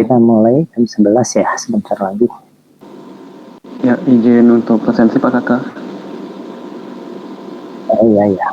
kita mulai jam 11 ya, sebentar lagi. Ya, izin untuk presensi Pak Kakak. Oh iya, iya.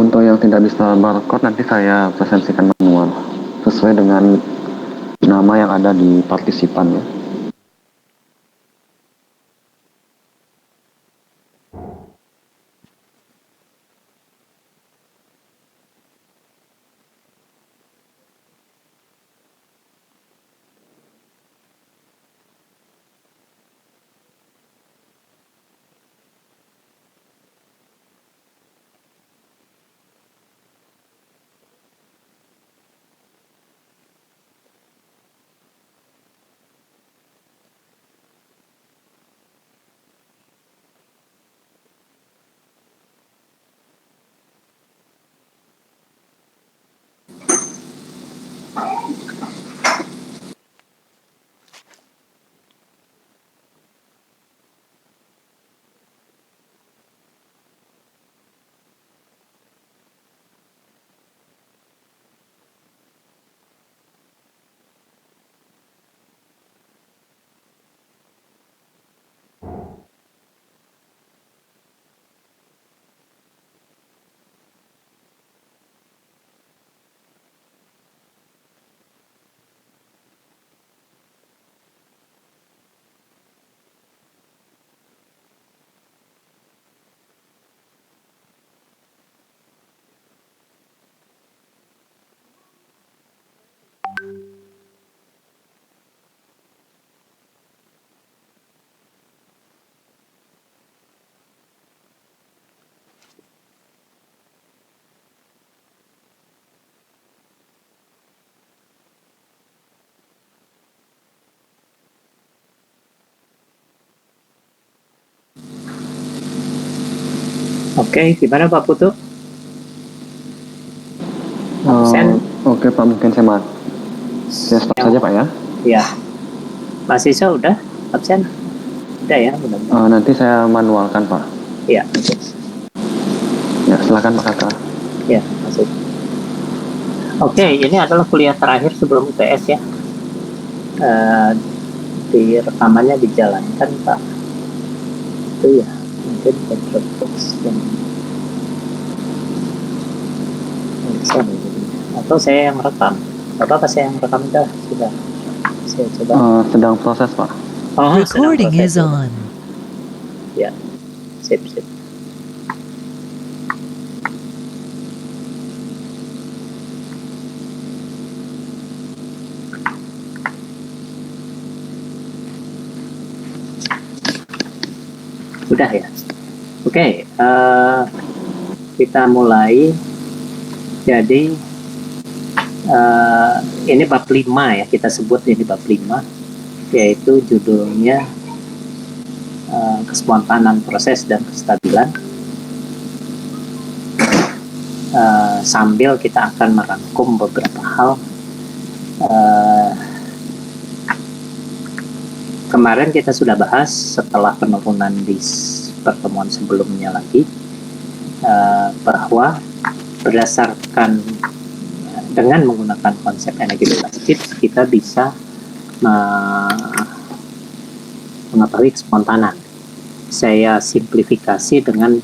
Untuk yang tidak bisa barcode nanti saya presentasikan manual sesuai dengan nama yang ada di partisipan ya. Oke, gimana Pak Putu? Absen? Oke Pak, mungkin saya stop saja Pak ya. Ya. Mahasiswa udah absen? Udah ya, mudah-mudahan. Nanti saya manualkan Pak. Iya. Ya, silakan Pak Kakak. Ya, masuk. Oke, ini adalah kuliah terakhir sebelum UTS ya. Di rekamannya dijalankan Pak. Itu ya, mungkin Dropbox yang bisa atau saya yang rekam. Apa saya yang rekam dah sudah. Saya coba. Sedang proses Pak. Oh, Recording is on. Ya, sip. Sudah ya. Oke, kita mulai. Jadi ini bab 5 ya, kita sebut ini bab 5, yaitu judulnya kespontanan proses dan kestabilan. Sambil kita akan merangkum beberapa hal. Kemarin kita sudah bahas setelah penurunan di pertemuan sebelumnya lagi, bahwa berdasarkan dengan menggunakan konsep energi bebas Gibbs, kita bisa mengetahui kespontanan. Saya simplifikasi dengan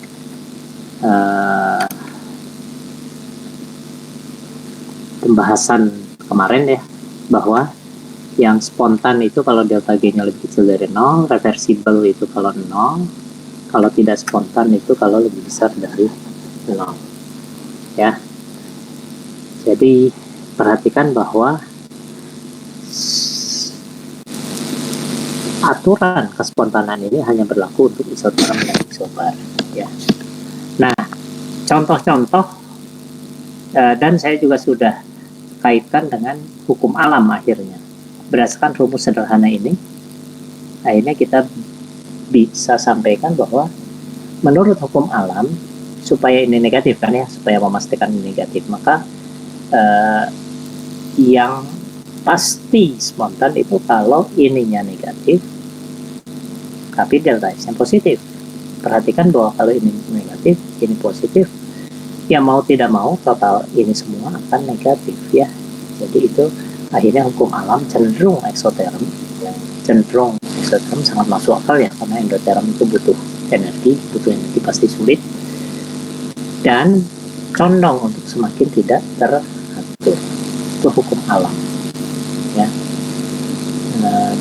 pembahasan kemarin ya, bahwa yang spontan itu kalau delta G-nya lebih kecil dari 0, reversible itu kalau 0, kalau tidak spontan itu kalau lebih besar dari 0. Ya. Jadi perhatikan bahwa aturan kespontanan ini hanya berlaku untuk isoterm dan isobar. Ya. Nah, contoh-contoh dan saya juga sudah kaitkan dengan hukum alam akhirnya. Berdasarkan rumus sederhana ini, akhirnya kita bisa sampaikan bahwa menurut hukum alam, supaya ini negatif kan ya, supaya memastikan ini negatif, maka yang pasti spontan itu kalau ininya negatif, tapi delta S nya positif. Perhatikan bahwa kalau ini negatif, ini positif, ya mau tidak mau total ini semua akan negatif ya. Jadi itu akhirnya hukum alam cenderung eksoterm sangat masuk akal ya, karena endoterm itu butuh energi pasti sulit dan condong untuk semakin tidak teratur. Itu hukum alam ya.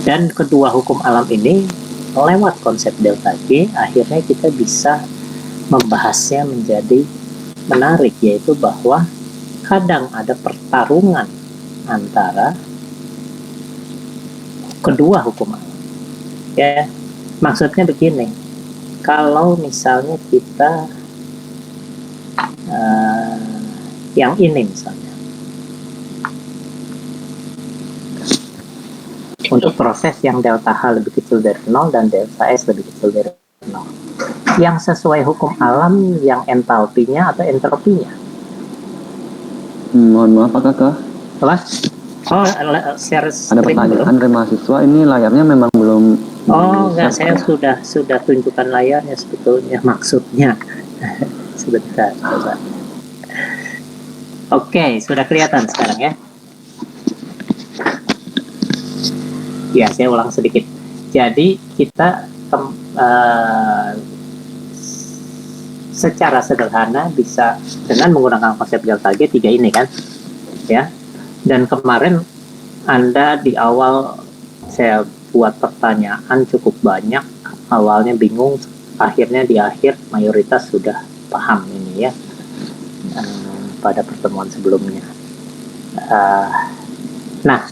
Dan kedua hukum alam ini lewat konsep delta G akhirnya kita bisa membahasnya menjadi menarik, yaitu bahwa kadang ada pertarungan antara kedua hukum alam ya. Maksudnya begini, kalau misalnya kita yang ini misalnya untuk proses yang delta H lebih kecil dari 0 dan delta S lebih kecil dari 0, yang sesuai hukum alam yang entalpinya atau entropinya. Mohon maaf Pak Kakak. Apa? Oh, share Ada screen pertanyaan belum? dari mahasiswa, ini layarnya memang belum. Oh enggak, saya sudah tunjukkan layarnya sebetulnya, maksudnya. Sebentar, coba. Oke, sudah kelihatan sekarang ya. Ya, saya ulang sedikit. Jadi kita secara sederhana bisa dengan menggunakan konsep delta G 3 ini kan, ya. Dan kemarin Anda di awal saya buat pertanyaan cukup banyak, awalnya bingung, akhirnya di akhir mayoritas sudah paham ini ya, pada pertemuan sebelumnya. Nah,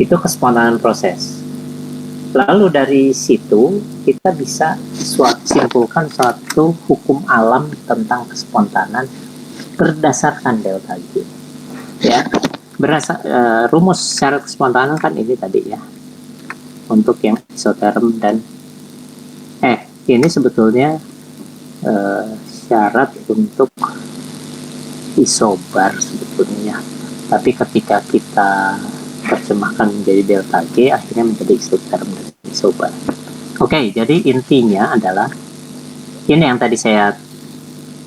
itu kespontanan proses. Lalu dari situ kita bisa simpulkan suatu hukum alam tentang kespontanan berdasarkan delta G. Ya, rumus syarat kespontanan kan ini tadi ya, untuk yang isoterm dan ini sebetulnya syarat untuk isobar sebetulnya, tapi ketika kita terjemahkan menjadi delta G akhirnya menjadi isoterm dan isobar. Oke, jadi intinya adalah ini yang tadi saya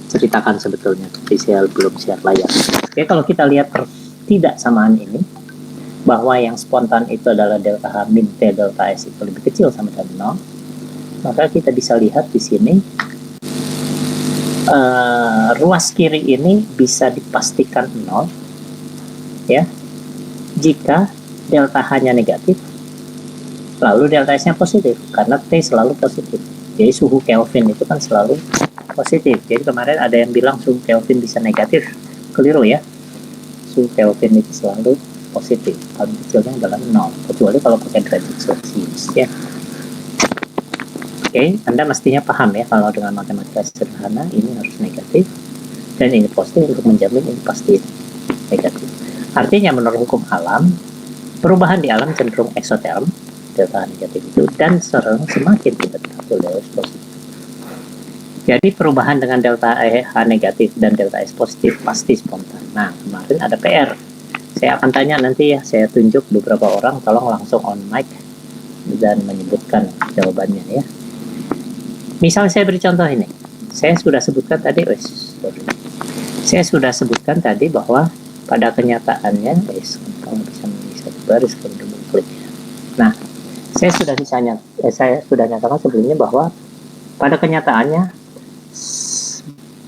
ceritakan sebetulnya, tapi saya belum share layar. Oke, kalau kita lihat ketidaksamaan ini, bahwa yang spontan itu adalah delta H min T delta S itu lebih kecil sama dari 0, maka kita bisa lihat di sini ruas kiri ini bisa dipastikan 0 ya, jika delta H-nya negatif, lalu delta S-nya positif, karena T selalu positif. Jadi suhu Kelvin itu kan selalu positif. Jadi kemarin ada yang bilang suhu Kelvin bisa negatif, keliru ya. Suhu Kelvin itu selalu positif, paling kecilnya adalah 0, kecuali kalau pakai derajat Celcius ya. Oke, Anda mestinya paham ya kalau dengan matematika sederhana ini harus negatif dan ini positif untuk menjamin ini pasti negatif. Artinya menurut hukum alam, perubahan di alam cenderung eksoterm, delta negatif itu, dan semakin tidak teratur positif. Jadi perubahan dengan delta H negatif dan delta S positif pasti spontan. Nah, kemarin ada PR. Saya akan tanya nanti ya, saya tunjuk beberapa orang, tolong langsung on mic dan menyebutkan jawabannya ya. Misalnya saya beri contoh ini. Saya sudah sebutkan tadi, bahwa pada kenyataannya, kalau bisa baris kalau double klik. Nah, saya sudah nyatakan sebelumnya bahwa pada kenyataannya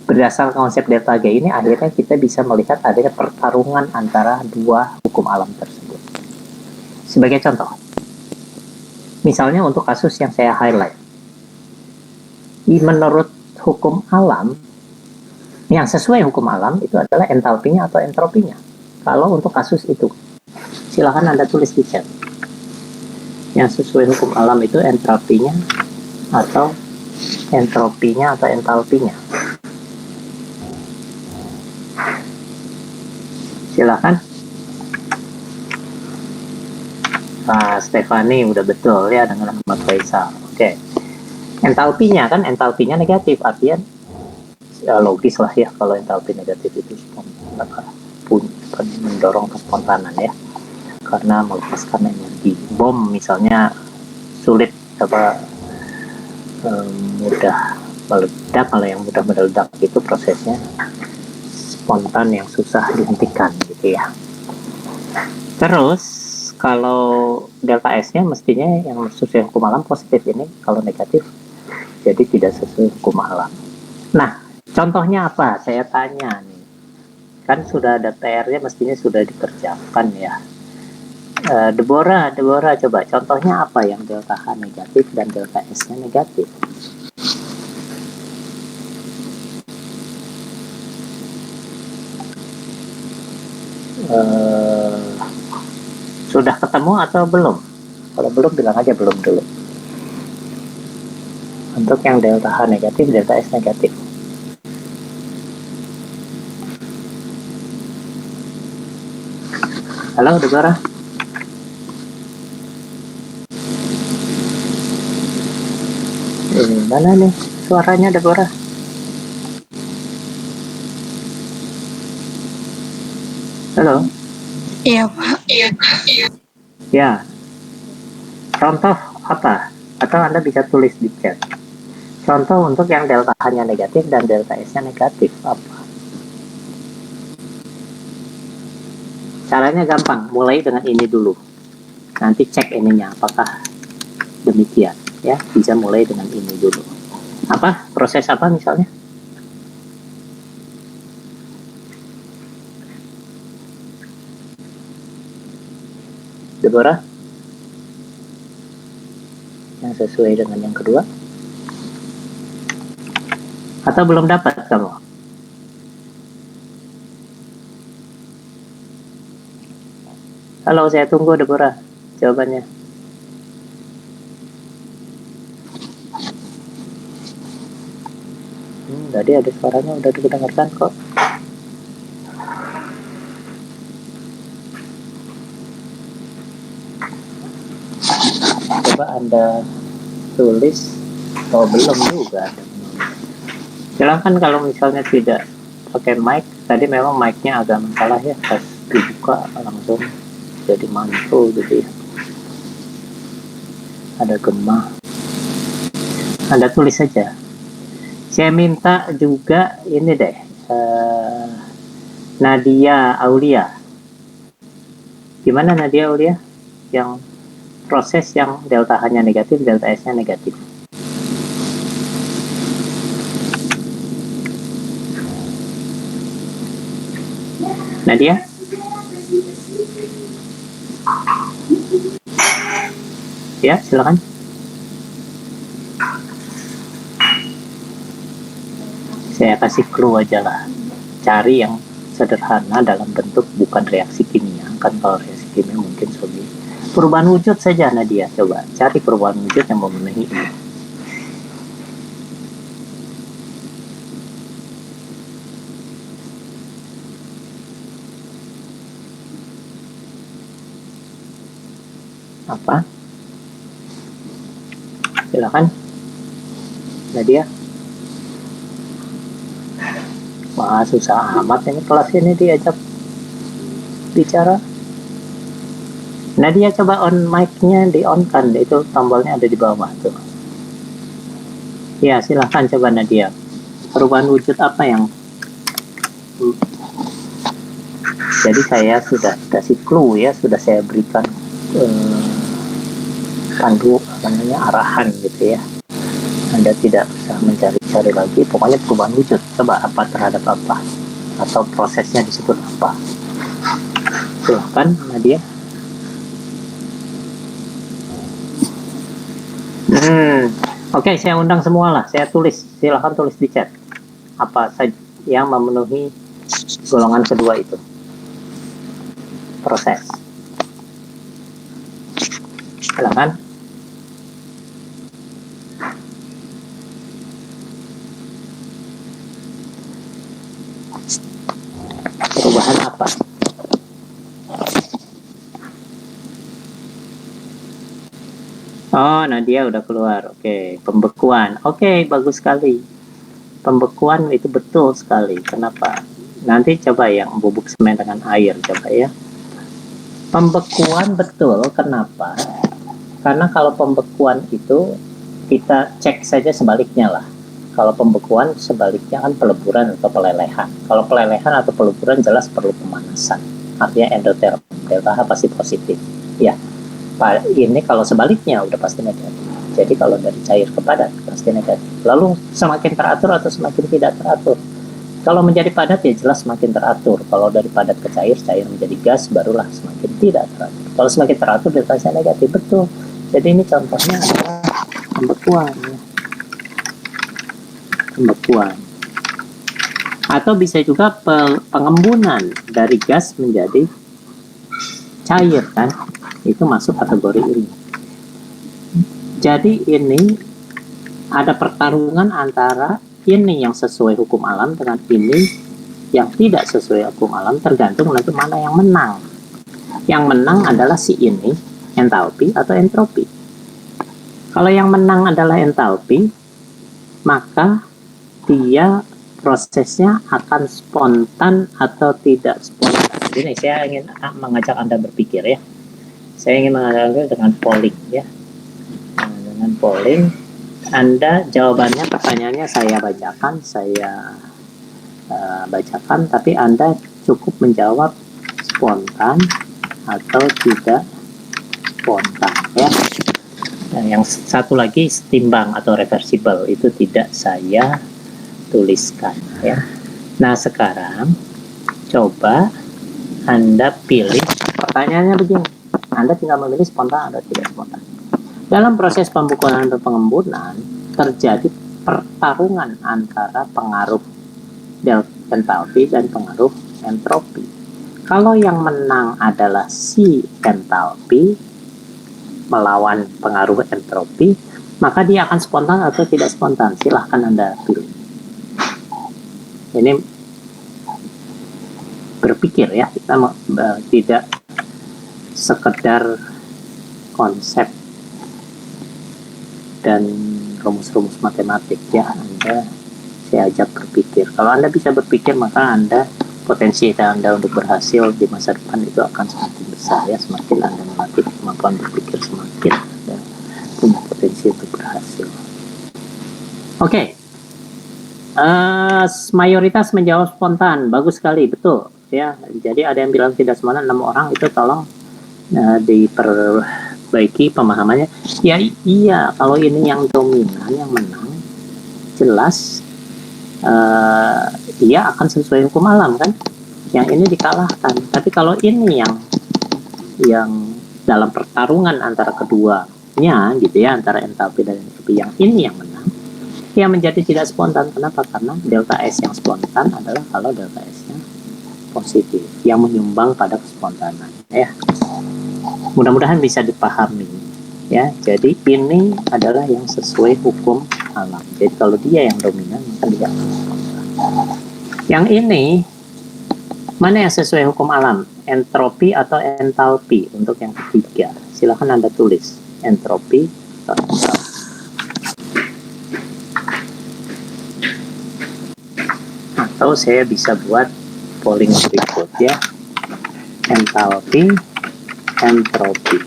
berdasarkan konsep delta G ini akhirnya kita bisa melihat adanya pertarungan antara dua hukum alam tersebut. Sebagai contoh, misalnya untuk kasus yang saya highlight, menurut hukum alam, yang sesuai hukum alam itu adalah entalpinya atau entropinya. Kalau untuk kasus itu, silakan Anda tulis di chat. Yang sesuai hukum alam itu entropinya atau entropinya atau entalpinya. Silakan. Nah, Stefani udah betul ya dengan Ahmad Faisal. Oke. Entalpinya negatif, artinya ya logis lah ya kalau entalpi negatif itu mendorong kespontanan ya, karena melepaskan energi. Bom misalnya sulit mudah meledak, kalau yang mudah meledak itu prosesnya spontan yang susah dihentikan gitu ya. Terus kalau delta S-nya mestinya yang sesuai hukum alam positif, ini kalau negatif jadi tidak sesuai hukum alam. Nah, contohnya apa? Saya tanya nih. Kan sudah ada PR-nya, mestinya sudah dikerjakan ya. Deborah, coba contohnya apa yang delta H negatif dan delta S-nya negatif? Sudah ketemu atau belum? Kalau belum bilang aja belum dulu. Untuk yang delta H negatif, delta S negatif. Halo, Deborah. Ini mana nih suaranya, Deborah? Halo. Iya, Pak. Ya. Contoh apa? Atau Anda bisa tulis di chat. Contoh untuk yang delta H-nya negatif dan delta S-nya negatif apa? Caranya gampang, mulai dengan ini dulu. Nanti cek ininya apakah demikian ya, bisa mulai dengan ini dulu. Apa? Proses apa misalnya? Deborah? Yang sesuai dengan yang kedua? Atau belum dapat kamu? Halo, saya tunggu Deborah jawabannya. Tadi ada suaranya udah didengarkan kok. Coba Anda tulis. Oh, belum juga ada. Silakan kalau misalnya tidak pakai mic. Tadi memang mic-nya agak masalah ya, pas dibuka langsung jadi mantul gitu ya. Ada gema. Anda tulis saja. Saya minta juga ini deh, Nadia Aulia. Gimana Nadia Aulia? Yang proses yang delta H-nya negatif, delta S-nya negatif. Nadia? Ya, silakan. Saya kasih clue aja lah. Cari yang sederhana dalam bentuk bukan reaksi kimia. Kan kalau reaksi kimia mungkin sulit. Perubahan wujud saja Nadia. Coba cari perubahan wujud yang memenuhi ini. Apa? Silakan, Nadia. Wah, susah amat ini kelas ini diajak bicara. Nadia, coba on mic-nya, di on kan, itu tombolnya ada di bawah tuh. Ya, silahkan coba Nadia. Perubahan wujud apa yang jadi saya sudah kasih clue ya, sudah saya berikan pandu arahan gitu ya. Anda tidak usah mencari-cari lagi, pokoknya perubahan wujud. Coba apa terhadap apa, atau prosesnya disebut apa. Silahkan Nadia. Oke, saya undang semua lah. Saya tulis, silahkan tulis di chat apa saja yang memenuhi golongan kedua itu. Proses. Silahkan. Perubahan apa? Oh, Nadia udah keluar. Oke, pembekuan. Oke, bagus sekali. Pembekuan itu betul sekali. Kenapa? Nanti coba yang bubuk semen dengan air, coba ya. Pembekuan betul. Kenapa? Karena kalau pembekuan itu kita cek saja sebaliknya lah. Kalau pembekuan sebaliknya kan peleburan atau pelelehan. Kalau pelelehan atau peleburan jelas perlu pemanasan. Artinya endoterm, delta H pasti positif. Ya. Ini kalau sebaliknya udah pasti negatif. Jadi kalau dari cair ke padat pasti negatif. Lalu semakin teratur atau semakin tidak teratur? Kalau menjadi padat ya jelas semakin teratur. Kalau dari padat ke cair, cair menjadi gas, barulah semakin tidak teratur. Kalau semakin teratur deltanya negatif, betul. Jadi ini contohnya adalah pembekuan. Pembekuan. Atau bisa juga pengembunan dari gas menjadi cair kan? Itu masuk kategori ini. Jadi ini ada pertarungan antara ini yang sesuai hukum alam dengan ini yang tidak sesuai hukum alam, tergantung nanti mana yang menang. Yang menang adalah si ini, entalpi atau entropi. Kalau yang menang adalah entalpi, maka dia prosesnya akan spontan atau tidak spontan. Ini saya ingin mengajak Anda berpikir ya. Saya ingin mengadakan dengan polling ya. Dengan polling, Anda jawabannya, pertanyaannya saya bacakan, bacakan, tapi Anda cukup menjawab spontan atau tidak spontan ya. Nah, yang satu lagi timbang atau reversible itu tidak saya tuliskan ya. Nah sekarang coba Anda pilih, pertanyaannya begini. Anda tinggal memilih spontan atau tidak spontan. Dalam proses pembekuan atau pengembunan, terjadi pertarungan antara pengaruh entalpi dan pengaruh entropi. Kalau yang menang adalah si entalpi melawan pengaruh entropi, maka dia akan spontan atau tidak spontan. Silahkan Anda pilih. Ini berpikir ya, kita tidak sekedar konsep dan rumus-rumus matematik ya. Saya ajak berpikir. Kalau Anda bisa berpikir, maka potensi Anda untuk berhasil di masa depan itu akan semakin besar ya. Semakin Anda melatih kemampuan berpikir, semakin Anda punya potensi untuk berhasil. Oke. Mayoritas menjawab spontan, bagus sekali, betul ya. Jadi ada yang bilang tidak spontan, 6 orang itu tolong diperbaiki pemahamannya. Ya iya, kalau ini yang dominan, yang menang, jelas dia akan sesuai hukum alam kan. Yang ini dikalahkan. Tapi kalau ini yang dalam pertarungan antara keduanya gitu ya, antara entalpi dan entropi, yang ini yang menang, yang menjadi tidak spontan. Kenapa? Karena delta S yang spontan adalah kalau delta S-nya positif, yang menyumbang pada kespontanan ya. Mudah-mudahan bisa dipahami ya. Jadi ini adalah yang sesuai hukum alam. Jadi kalau dia yang dominan, maka dia akan spontan. Yang ini mana yang sesuai hukum alam? Entropi atau entalpi untuk yang ketiga. Silakan Anda tulis entropi atau saya bisa buat polling berikut ya, entalpi, entropi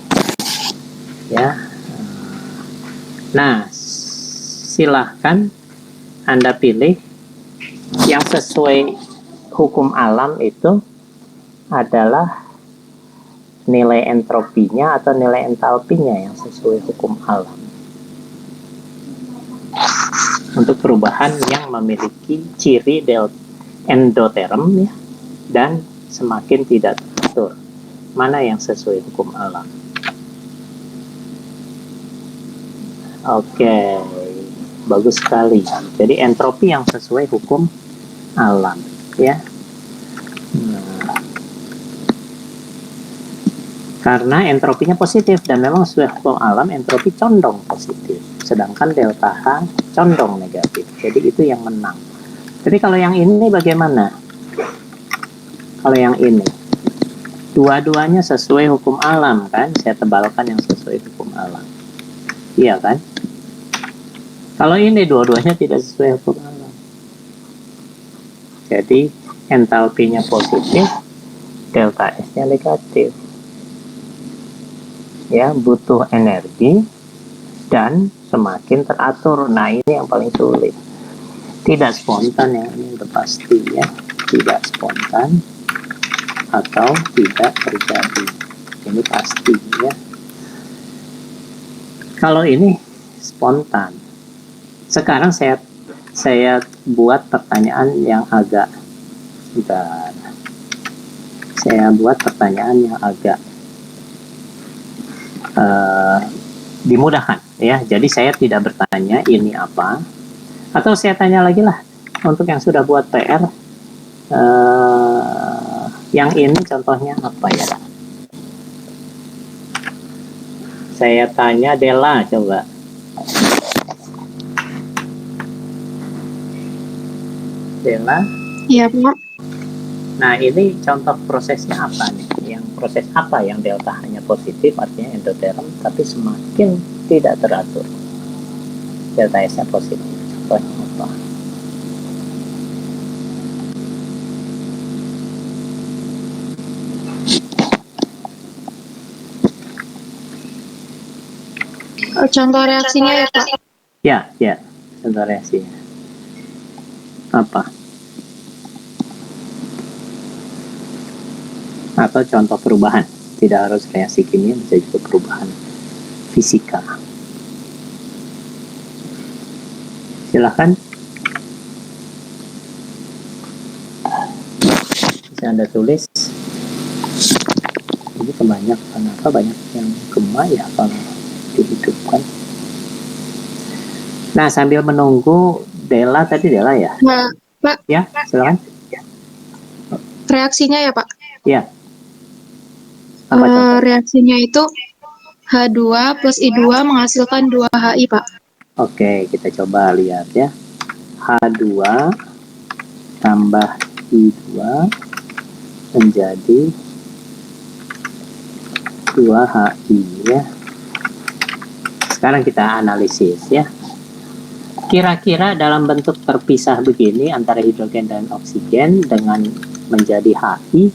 ya. Nah, silahkan Anda pilih yang sesuai hukum alam itu adalah nilai entropinya atau nilai entalpinya yang sesuai hukum alam. Untuk perubahan yang memiliki ciri endoterm ya, dan semakin tidak teratur, mana yang sesuai hukum alam? Oke, bagus sekali. Jadi entropi yang sesuai hukum alam ya. Karena entropinya positif dan memang sesuai hukum alam entropi condong positif, sedangkan delta H condong negatif. Jadi itu yang menang. Jadi kalau yang ini bagaimana? Kalau yang ini, dua-duanya sesuai hukum alam kan? Saya tebalkan yang sesuai hukum alam. Iya kan? Kalau ini dua-duanya tidak sesuai hukum alam. Jadi entalpinya positif, delta S-nya negatif. Ya, butuh energi dan semakin teratur. Nah, ini yang paling sulit. Tidak spontan ya, ini udah pasti ya. Tidak spontan atau tidak terjadi. Ini pasti ya. Kalau ini spontan. Sekarang saya buat pertanyaan yang agak bentar. Saya buat pertanyaan yang agak dimudahkan ya. Jadi saya tidak bertanya ini apa, atau saya tanya lagi lah untuk yang sudah buat PR, yang ini contohnya apa ya? Saya tanya Della coba. Della? Iya, Pak. Nah, ini contoh prosesnya apa nih? Yang proses apa yang delta hanya positif, artinya endoterm, tapi semakin tidak teratur. Delta S-nya positif. Contohnya apa? Contoh reaksinya ya, Pak. Ya, contoh reaksinya. Apa? Atau contoh perubahan, tidak harus reaksi kimia, bisa juga perubahan fisika. Silahkan bisa Anda tulis. Ini kebanyakan apa, banyak yang gema ya kalau dihidupkan. Nah, sambil menunggu Della, tadi Della ya? Nah, Pak, Ya, silakan. reaksinya ya, Pak. Ya. Apa contoh? Reaksinya itu H2 plus I2 menghasilkan 2HI, Pak. Oke, kita coba lihat ya. H2 tambah I2 menjadi 2HI ya. Sekarang kita analisis ya. Kira-kira dalam bentuk terpisah begini antara hidrogen dan oksigen dengan menjadi HI,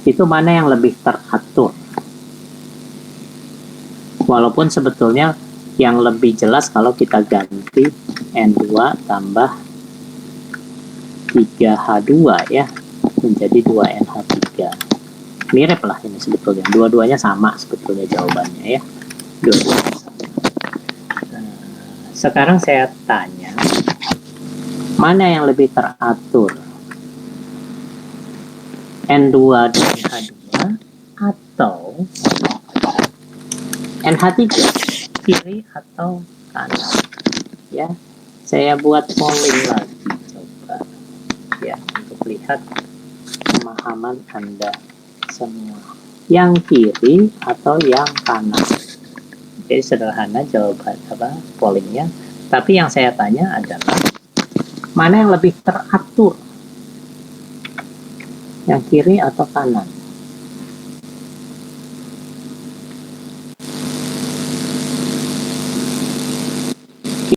itu mana yang lebih teratur? Walaupun sebetulnya yang lebih jelas kalau kita ganti N2 tambah 3H2 ya, menjadi 2NH3. Mirip lah ini sebetulnya, dua-duanya sama sebetulnya jawabannya ya, dua-duanya sama. Sekarang saya tanya, mana yang lebih teratur? N2 dan H2 atau NH3, kiri atau kanan? Ya, saya buat polling lagi coba ya, untuk lihat pemahaman Anda semua. Yang kiri atau yang kanan? Jadi sederhana jawaban pollingnya. Tapi yang saya tanya adalah mana yang lebih teratur? Yang kiri atau kanan?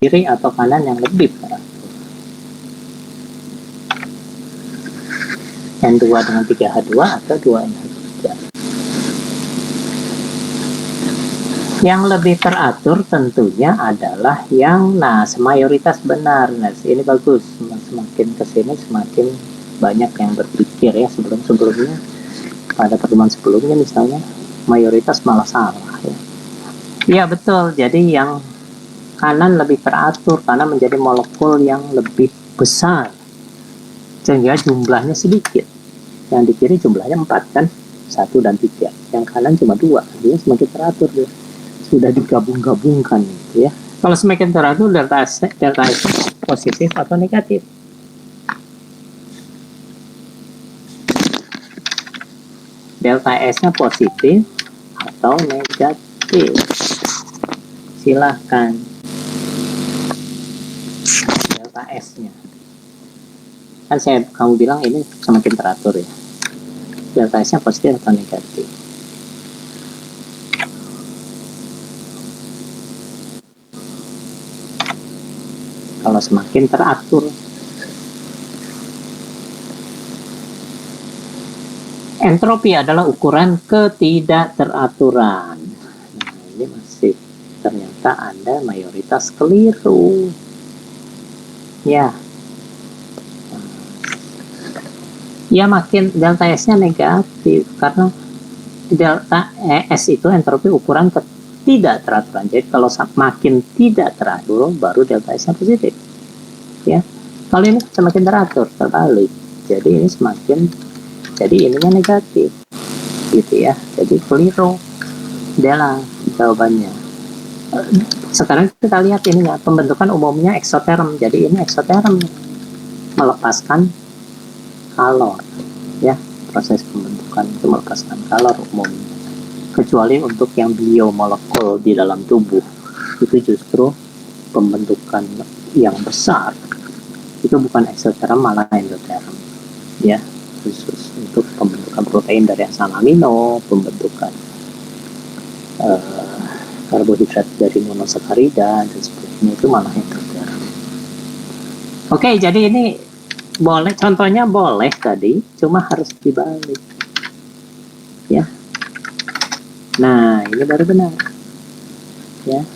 kiri atau kanan yang lebih teratur. N2 dengan 3H2 atau 2NH3. Yang lebih teratur tentunya adalah yang semayoritas benar. Nah, ini bagus. Semakin kesini semakin banyak yang berpikir ya. Sebelumnya pada pertemuan sebelumnya misalnya mayoritas malah salah ya. Iya betul. Jadi yang kanan lebih teratur karena menjadi molekul yang lebih besar sehingga jumlahnya sedikit. Yang di kiri jumlahnya 4 kan, 1 dan 3. Yang kanan cuma 2, dia semakin teratur dia. Sudah digabung-gabungkan gitu ya. Kalau semakin teratur delta S positif atau negatif. Delta S-nya positif atau negatif. Silahkan. Delta S-nya. Kan kamu bilang ini semakin teratur ya. Delta S-nya positif atau negatif. Kalau semakin teratur. Entropi adalah ukuran ketidakteraturan. Nah, ini masih ternyata Anda mayoritas keliru. Ya. Ya makin delta S-nya negatif karena delta S itu entropi ukuran ketidakteraturan. Jadi kalau makin tidak teratur baru delta S-nya positif. Ya. Kalau ini semakin teratur terbalik. Jadi ini jadi ininya negatif. Gitu ya. Jadi keliru. Adalah jawabannya. Sekarang kita lihat ininya pembentukan umumnya eksoterm. Jadi ini eksoterm melepaskan kalor ya, proses pembentukan itu melepaskan kalor umumnya, kecuali untuk yang biomolekul di dalam tubuh itu justru pembentukan yang besar itu bukan eksoterm malah endoterm ya, khusus untuk pembentukan protein dari asam amino, pembentukan karbohidrat dari monosakarida dan sebagainya itu malah endoterm. Oke, jadi ini boleh, contohnya boleh tadi, cuma harus dibalik. Ya. Nah, ini baru benar. Ya.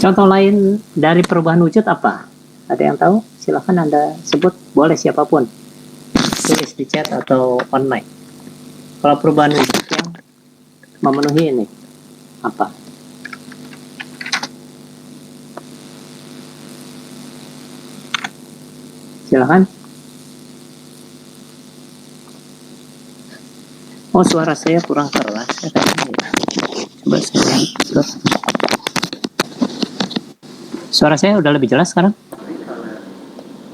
Contoh lain dari perubahan wujud apa? Ada yang tahu? Silahkan Anda sebut, boleh siapapun. Tulis di chat atau online. Kalau perubahan wujud yang memenuhi ini, apa? Silahkan. Oh, suara saya kurang keras. Coba saya. Suara saya udah lebih jelas sekarang?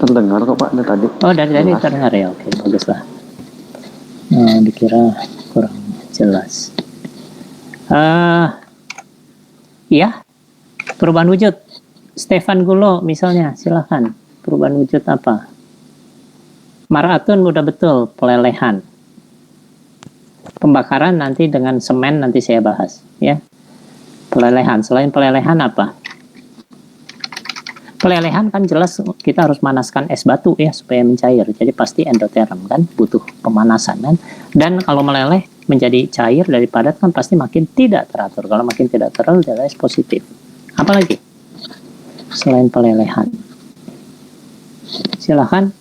Terdengar kok Pak dari tadi. Oh, dari tadi terdengar ya. Oke, baguslah. Dikira kurang jelas. Iya. Perubahan wujud. Stefan Gulo misalnya, silahkan. Perubahan wujud apa? Maratun udah betul, pelelehan. Pembakaran nanti dengan semen nanti saya bahas ya. Pelelehan, selain pelelehan apa? Pelelehan kan jelas kita harus manaskan es batu ya supaya mencair. Jadi pasti endoterm kan, butuh pemanasan kan. Dan kalau meleleh menjadi cair dari padat kan pasti makin tidak teratur. Kalau makin tidak teratur delta S positif. Apalagi selain pelelehan? Silahkan.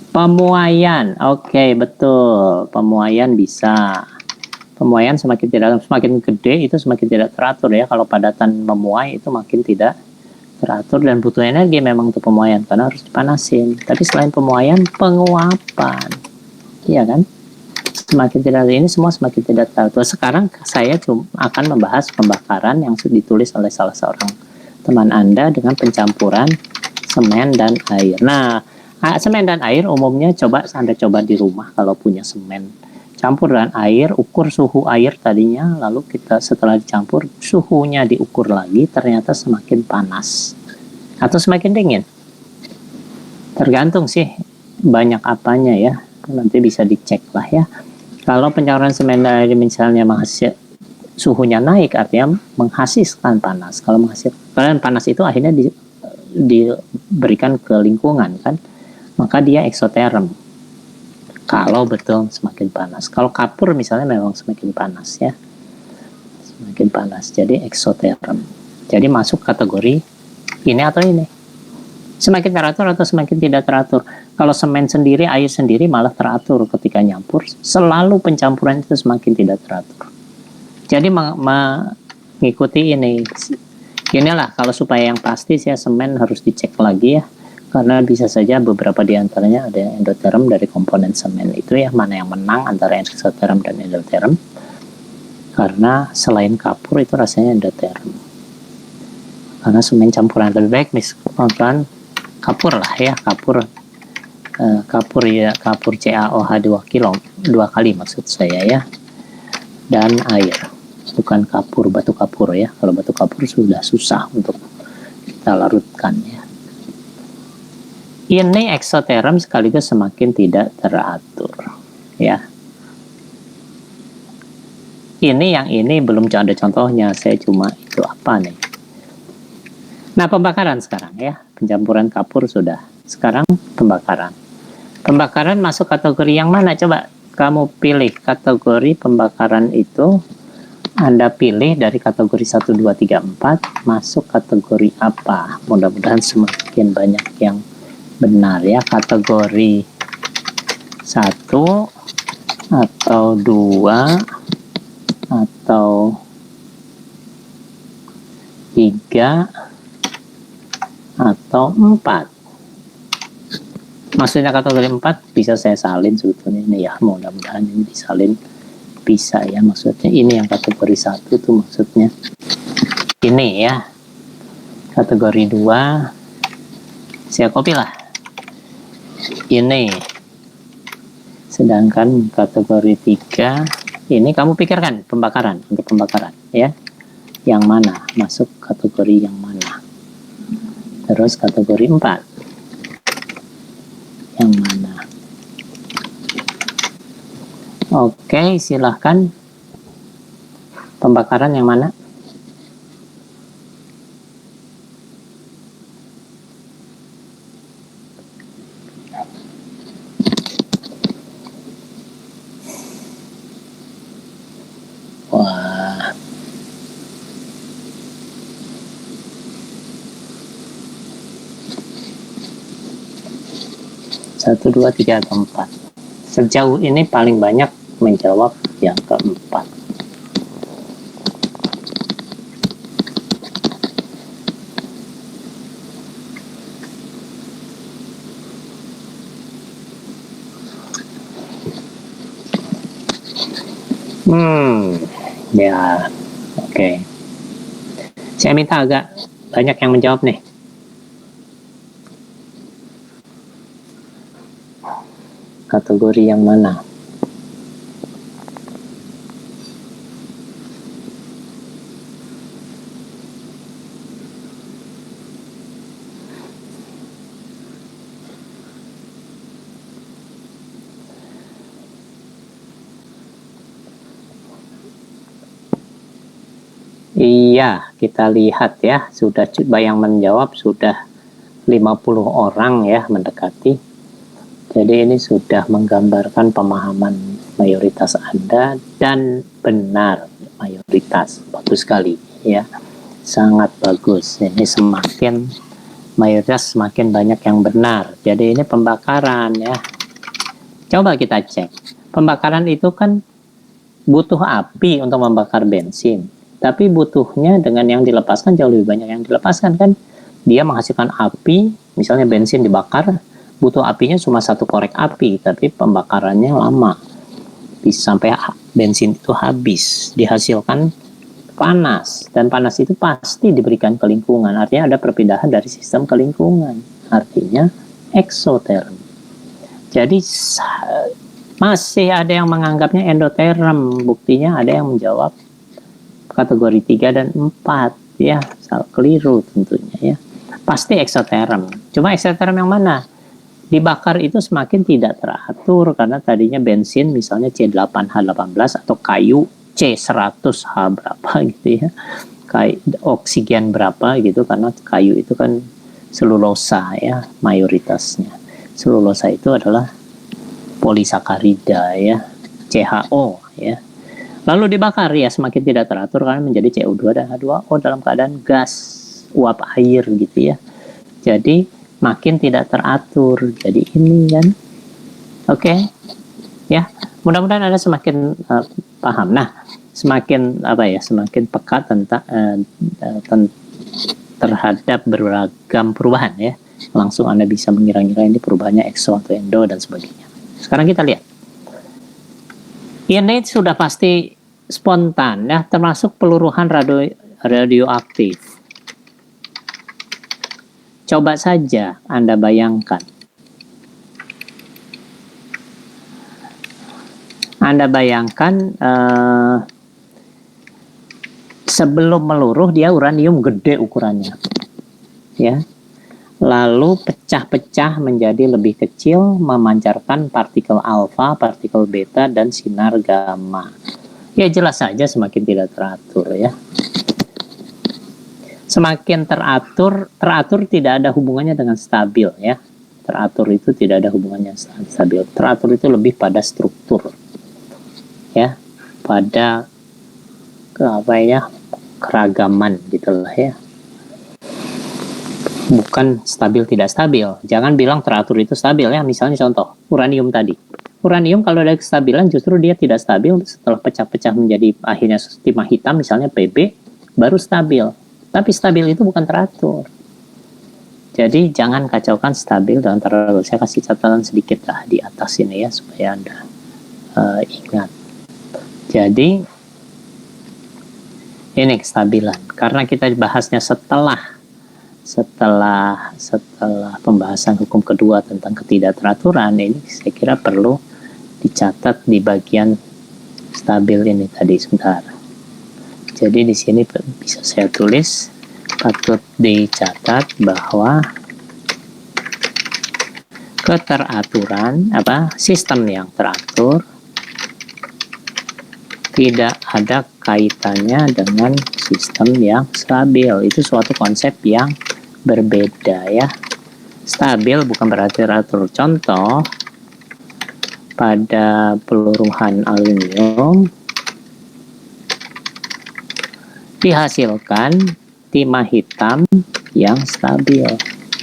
Pemuaian, oke, betul. Pemuaian bisa. Pemuaian semakin gede itu semakin tidak teratur ya. Kalau padatan memuai itu makin tidak teratur dan butuh energi memang untuk pemuaian karena harus dipanasin. Tapi selain pemuaian, penguapan, iya kan? Semakin tidak ini semua semakin tidak teratur. Sekarang saya akan membahas pembakaran yang ditulis oleh salah seorang teman Anda dengan pencampuran semen dan air. Nah, semen dan air umumnya Anda coba di rumah kalau punya semen. Campur dengan air, ukur suhu air tadinya, lalu kita setelah dicampur suhunya diukur lagi, ternyata semakin panas atau semakin dingin. Tergantung sih banyak apanya ya. Nanti bisa dicek lah ya. Kalau pencampuran semen dan air misalnya masih suhunya naik artinya menghasilkan panas. Kalau menghasilkan panas itu akhirnya diberikan ke lingkungan kan, maka dia eksoterm. Kalau betul semakin panas. Kalau kapur misalnya memang semakin panas ya, semakin panas. Jadi eksoterm. Jadi masuk kategori ini atau ini. Semakin teratur atau semakin tidak teratur. Kalau semen sendiri, air sendiri malah teratur ketika nyampur. Selalu pencampuran itu semakin tidak teratur. Jadi mengikuti ini. Inilah kalau supaya yang pasti ya semen harus dicek lagi ya. Karena bisa saja beberapa diantaranya ada endoterm dari komponen semen itu ya. Mana yang menang antara eksoterm dan endoterm. Karena selain kapur itu rasanya endoterm. Karena semen campuran lebih baik misalkan kapur lah ya, kapur CaOH 2 kali maksud saya ya, dan air, bukan kapur batu kapur ya. Kalau batu kapur sudah susah untuk kita larutkan ya. Ini eksoterm sekaligus semakin tidak teratur ya. Yang ini belum ada contohnya, saya cuma itu apa nih. Nah, pembakaran sekarang ya. Pencampuran kapur sudah. Sekarang pembakaran. Pembakaran masuk kategori yang mana? Coba kamu pilih kategori pembakaran itu. Anda pilih dari kategori 1, 2, 3, 4. Masuk kategori apa? Mudah-mudahan semakin banyak yang benar ya. Kategori 1 atau 2 atau 3 atau 4. Maksudnya kategori 4 bisa saya salin sebetulnya ini ya, mudah-mudahan ini disalin bisa ya. Maksudnya ini yang kategori 1 tuh maksudnya ini ya. Kategori 2 saya copy lah ini. Sedangkan kategori 3 ini kamu pikirkan pembakaran, untuk pembakaran ya. Yang mana masuk kategori yang mana? Terus kategori 4 yang mana? Oke, silahkan. Pembakaran yang mana? Wah. Satu, dua, tiga, atau 4. Sejauh ini paling banyak menjawab yang keempat. Ya, oke. Saya minta agak banyak yang menjawab nih. Kategori yang mana? Iya, kita lihat ya, sudah yang menjawab sudah 50 orang ya, mendekati. Jadi ini sudah menggambarkan pemahaman mayoritas Anda dan benar mayoritas. Bagus sekali ya. Sangat bagus. Ini semakin mayoritas semakin banyak yang benar. Jadi ini pembakaran ya. Coba kita cek. Pembakaran itu kan butuh api untuk membakar bensin. Tapi butuhnya dengan yang dilepaskan jauh lebih banyak yang dilepaskan kan. Dia menghasilkan api, misalnya bensin dibakar, butuh apinya cuma 1 korek api, tapi pembakarannya lama. Bisa sampai bensin itu habis, dihasilkan panas. Dan panas itu pasti diberikan ke lingkungan. Artinya ada perpindahan dari sistem ke lingkungan. Artinya eksoterm. Jadi masih ada yang menganggapnya endoterm. Buktinya ada yang menjawab kategori 3 dan 4 ya, keliru tentunya ya. Pasti eksoterm. Cuma eksoterm yang mana? Dibakar itu semakin tidak teratur karena tadinya bensin misalnya C8H18 atau kayu C100H berapa gitu ya, kayak oksigen berapa gitu, karena kayu itu kan selulosa ya mayoritasnya. Selulosa itu adalah polisakarida ya, CHO ya. Lalu dibakar ya semakin tidak teratur karena menjadi CO2 dan H2O dalam keadaan gas uap air gitu ya. Jadi makin tidak teratur. Jadi ini kan, oke, ya. Mudah-mudahan Anda semakin paham. Nah, semakin semakin peka tentang terhadap beragam perubahan ya. Langsung Anda bisa mengira-ngira ini perubahannya ekso atau endo dan sebagainya. Sekarang kita lihat. Ini sudah pasti spontan ya, termasuk peluruhan radioaktif. Coba saja Anda bayangkan. Sebelum meluruh dia uranium gede ukurannya. Ya. Lalu pecah-pecah menjadi lebih kecil, memancarkan partikel alfa, partikel beta, dan sinar gamma. Ya jelas saja semakin tidak teratur ya. Semakin teratur tidak ada hubungannya dengan stabil ya. Teratur itu tidak ada hubungannya dengan stabil. Teratur itu lebih pada struktur ya, pada keragaman gitulah ya. Bukan stabil tidak stabil. Jangan bilang teratur itu stabil ya. Misalnya contoh uranium tadi. Uranium kalau ada kestabilan justru dia tidak stabil, setelah pecah-pecah menjadi akhirnya timah hitam misalnya Pb baru stabil. Tapi stabil itu bukan teratur. Jadi jangan kacaukan stabil dan teratur. Saya kasih catatan sedikit lah di atas ini ya supaya Anda ingat. Jadi ini kestabilan. Karena kita bahasnya setelah pembahasan hukum kedua tentang ketidakteraturan, ini saya kira perlu dicatat di bagian stabil ini tadi sebentar. Jadi di sini bisa saya tulis, patut dicatat bahwa keteraturan sistem yang teratur tidak ada kaitannya dengan sistem yang stabil. Itu suatu konsep yang berbeda ya. Stabil bukan berarti teratur. Contoh, pada peluruhan aluminium dihasilkan timah hitam yang stabil,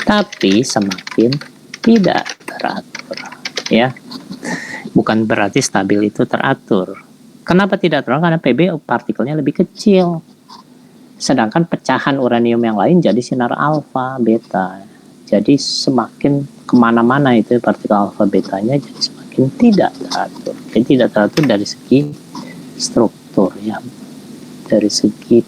tapi semakin tidak teratur ya. Bukan berarti stabil itu teratur. Kenapa tidak teratur? Karena Pb partikelnya lebih kecil. Sedangkan pecahan uranium yang lain jadi sinar alfa, beta. Jadi semakin kemana-mana itu partikel alfa, betanya jadi semakin tidak teratur. Jadi tidak teratur dari segi struktur ya, dari segi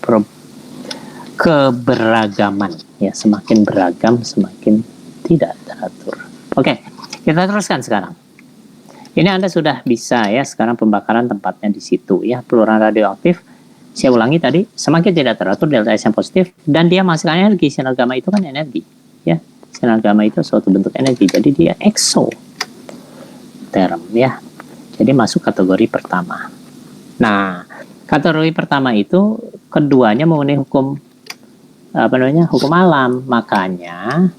keberagaman ya. Semakin beragam semakin tidak teratur. Oke, kita teruskan sekarang. Ini Anda sudah bisa ya sekarang pembakaran tempatnya di situ ya, peluruhan radioaktif. Saya ulangi tadi, semakin tidak teratur delta S yang positif dan dia menghasilkan energi. Sinar gamma itu kan energi ya. Sinar gamma itu suatu bentuk energi, jadi dia exotherm ya. Jadi masuk kategori pertama. Nah, kategori pertama itu keduanya memenuhi hukum hukum alam. Makanya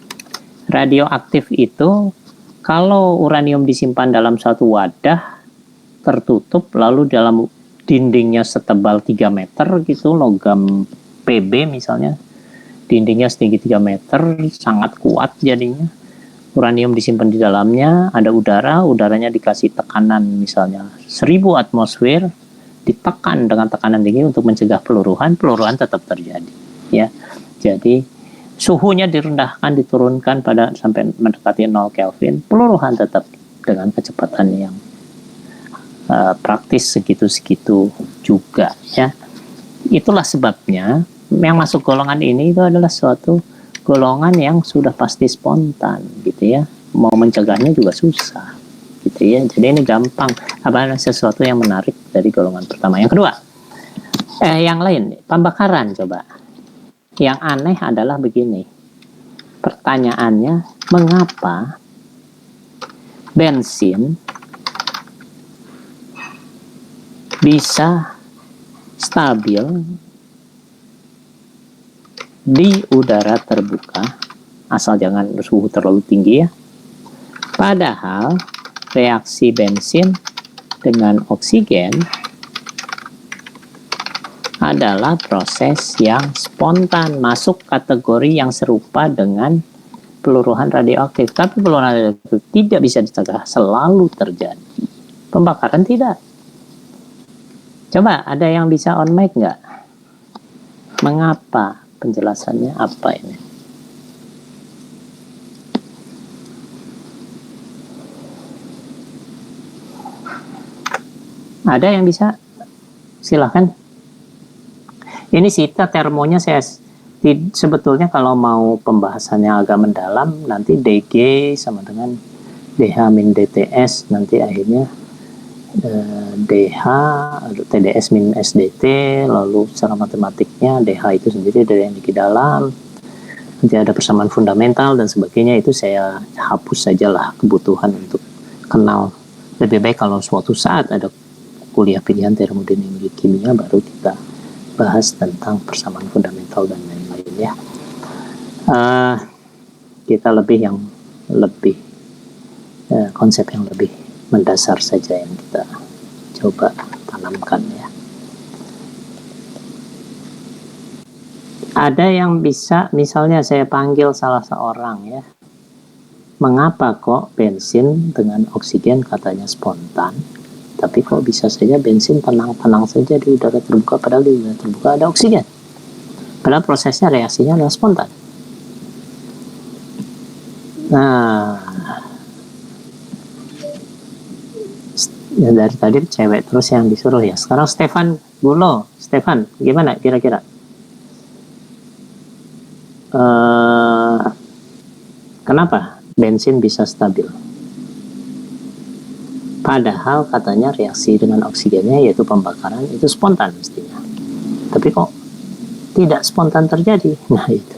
radioaktif itu kalau uranium disimpan dalam suatu wadah tertutup lalu dalam dindingnya setebal 3 meter gitu, logam Pb misalnya, dindingnya setinggi 3 meter, sangat kuat jadinya. Uranium disimpan di dalamnya, ada udaranya dikasih tekanan misalnya 1000 atmosfer, ditekan dengan tekanan tinggi untuk mencegah peluruhan tetap terjadi ya. Jadi suhunya direndahkan, diturunkan pada sampai mendekati 0 Kelvin, peluruhan tetap dengan kecepatan yang praktis segitu-segitu juga ya. Itulah sebabnya yang masuk golongan ini itu adalah suatu golongan yang sudah pasti spontan gitu ya. Mau mencegahnya juga susah gitu ya. Jadi ini gampang, sesuatu yang menarik dari golongan pertama. Yang kedua, yang lain, pembakaran coba. Yang aneh adalah begini. Pertanyaannya, mengapa bensin bisa stabil di udara terbuka, asal jangan suhu terlalu tinggi ya. Padahal reaksi bensin dengan oksigen adalah proses yang spontan, masuk kategori yang serupa dengan peluruhan radioaktif. Tapi peluruhan radioaktif tidak bisa dicegah, selalu terjadi. Pembakaran tidak. Coba ada yang bisa on mic nggak? Mengapa? Penjelasannya apa ini? Ada yang bisa? Silahkan. Ini sita termonya saya sebetulnya kalau mau pembahasannya agak mendalam, nanti DG sama dengan DH min DTS, nanti akhirnya DH TDS min SDT, lalu secara matematiknya DH itu sendiri dari yang di dalam, nanti ada persamaan fundamental dan sebagainya. Itu saya hapus sajalah kebutuhan untuk kenal. Lebih baik kalau suatu saat ada kuliah pilihan termodinamika kimia baru kita bahas tentang persamaan fundamental dan lain-lain ya. Kita lebih konsep yang lebih mendasar saja yang kita coba tanamkan ya. Ada yang bisa, misalnya saya panggil salah seorang ya, mengapa kok bensin dengan oksigen katanya spontan, tapi kok bisa saja bensin tenang-tenang saja di udara terbuka, padahal di udara terbuka ada oksigen. Padahal prosesnya, reaksinya adalah spontan. Nah, ya dari tadi cewek terus yang disuruh ya. Sekarang Stefan Gulo. Stefan, gimana kira-kira? Kenapa bensin bisa stabil? Padahal katanya reaksi dengan oksigennya yaitu pembakaran itu spontan mestinya. Tapi kok tidak spontan terjadi? Nah itu.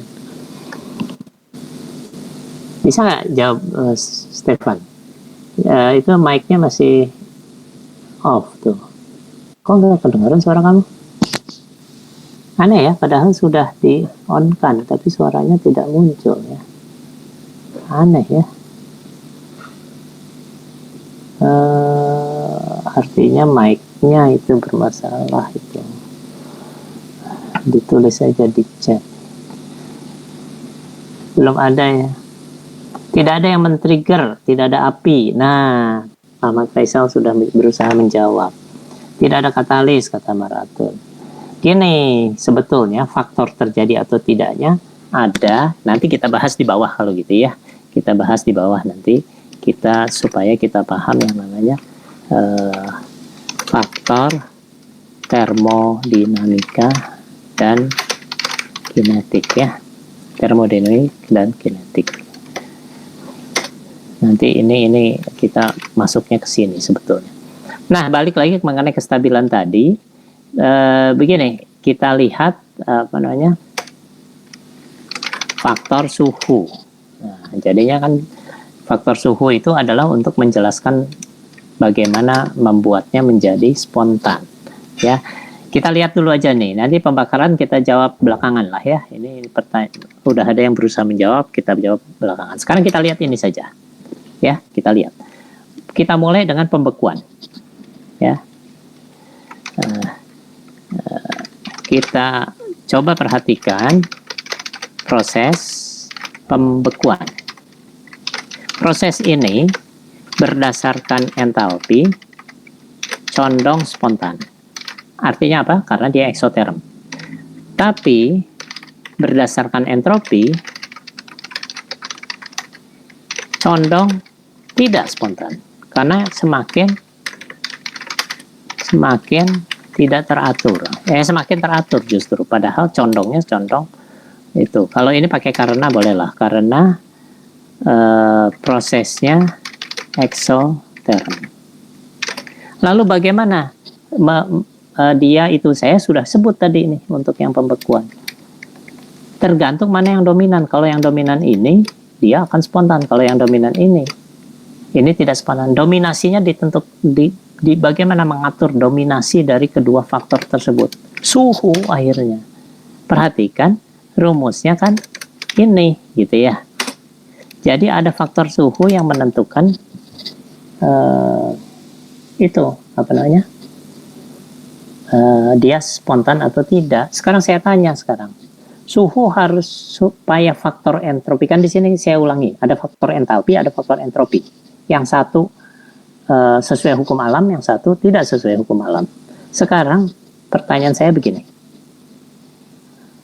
Bisa nggak jawab Stefan? Itu mic-nya masih off tuh. Kok nggak kedengaran suara kamu? Aneh ya, padahal sudah di-on-kan, tapi suaranya tidak muncul ya. Aneh ya. Artinya mic-nya itu bermasalah itu. Ditulis saja di chat. Belum ada ya. Tidak ada yang men-trigger, tidak ada api. Nah, Ahmad Faisal sudah berusaha menjawab. Tidak ada katalis, kata Maratun. Gini, sebetulnya faktor terjadi atau tidaknya ada. Nanti kita bahas di bawah kalau gitu ya. Kita bahas di bawah nanti. Supaya kita paham yang namanya faktor termodinamika dan kinetik ya. Termodinamik dan kinetik. Nanti ini kita masuknya ke sini sebetulnya. Nah, balik lagi mengenai kestabilan tadi. Begini, kita lihat faktor suhu. Nah, jadinya kan faktor suhu itu adalah untuk menjelaskan bagaimana membuatnya menjadi spontan. Ya, kita lihat dulu aja nih. Nanti pembakaran kita jawab belakangan lah ya. Ini udah ada yang berusaha menjawab, kita jawab belakangan. Sekarang kita lihat ini saja. Ya, kita lihat. Kita mulai dengan pembekuan. Ya, kita coba perhatikan proses pembekuan. Proses ini berdasarkan entalpi condong spontan. Artinya apa? Karena dia eksoterm. Tapi berdasarkan entropi condong tidak spontan. Karena semakin tidak teratur. Semakin teratur justru. Padahal condongnya condong itu. Kalau ini pakai karena bolehlah. Karena prosesnya eksoterm. Lalu bagaimana dia itu, saya sudah sebut tadi ini untuk yang pembekuan. Tergantung mana yang dominan. Kalau yang dominan ini, dia akan spontan. Kalau yang dominan ini tidak spontan. Dominasinya ditentuk di bagaimana mengatur dominasi dari kedua faktor tersebut. suhu akhirnya. Perhatikan rumusnya kan ini gitu ya. Jadi ada faktor suhu yang menentukan itu apa namanya, dia spontan atau tidak. Sekarang saya tanya suhu harus supaya faktor entropi, kan di sini saya ulangi, ada faktor entalpi, ada faktor entropi. Yang satu sesuai hukum alam, yang satu tidak sesuai hukum alam. Sekarang pertanyaan saya begini,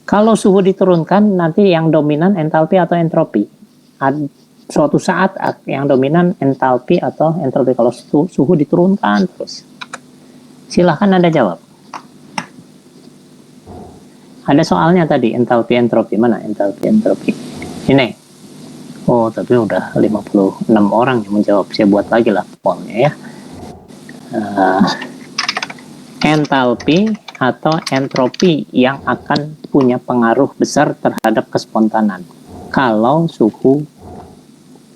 kalau suhu diturunkan nanti yang dominan entalpi atau entropi? Suatu saat yang dominan entalpi atau entropi kalau suhu diturunkan terus. Silahkan Anda jawab. Ada soalnya tadi, entalpi entropi. Mana entalpi entropi? Ini. Oh, tapi udah 56 orang yang menjawab. Saya buat lagi lah pollnya ya. Entalpi atau entropi yang akan punya pengaruh besar terhadap kespontanan kalau suhu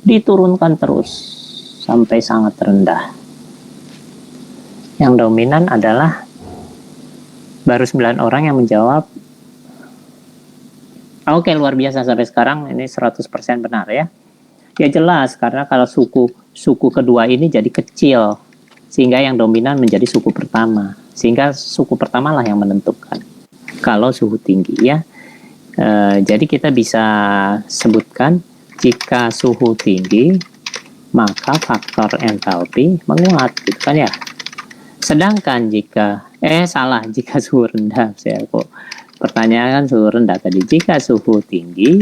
diturunkan terus sampai sangat rendah. Yang dominan adalah baru 9 orang yang menjawab. Oke, luar biasa sampai sekarang ini 100% benar ya. Ya jelas, karena kalau suku kedua ini jadi kecil, sehingga yang dominan menjadi suku pertama. Sehingga suku pertama lah yang menentukan kalau suhu tinggi ya. Jadi kita bisa sebutkan jika suhu tinggi maka faktor entalpi menguat gitu kan ya. Sedangkan jika jika suhu rendah, saya kok pertanyaan suhu rendah tadi. Jika suhu tinggi,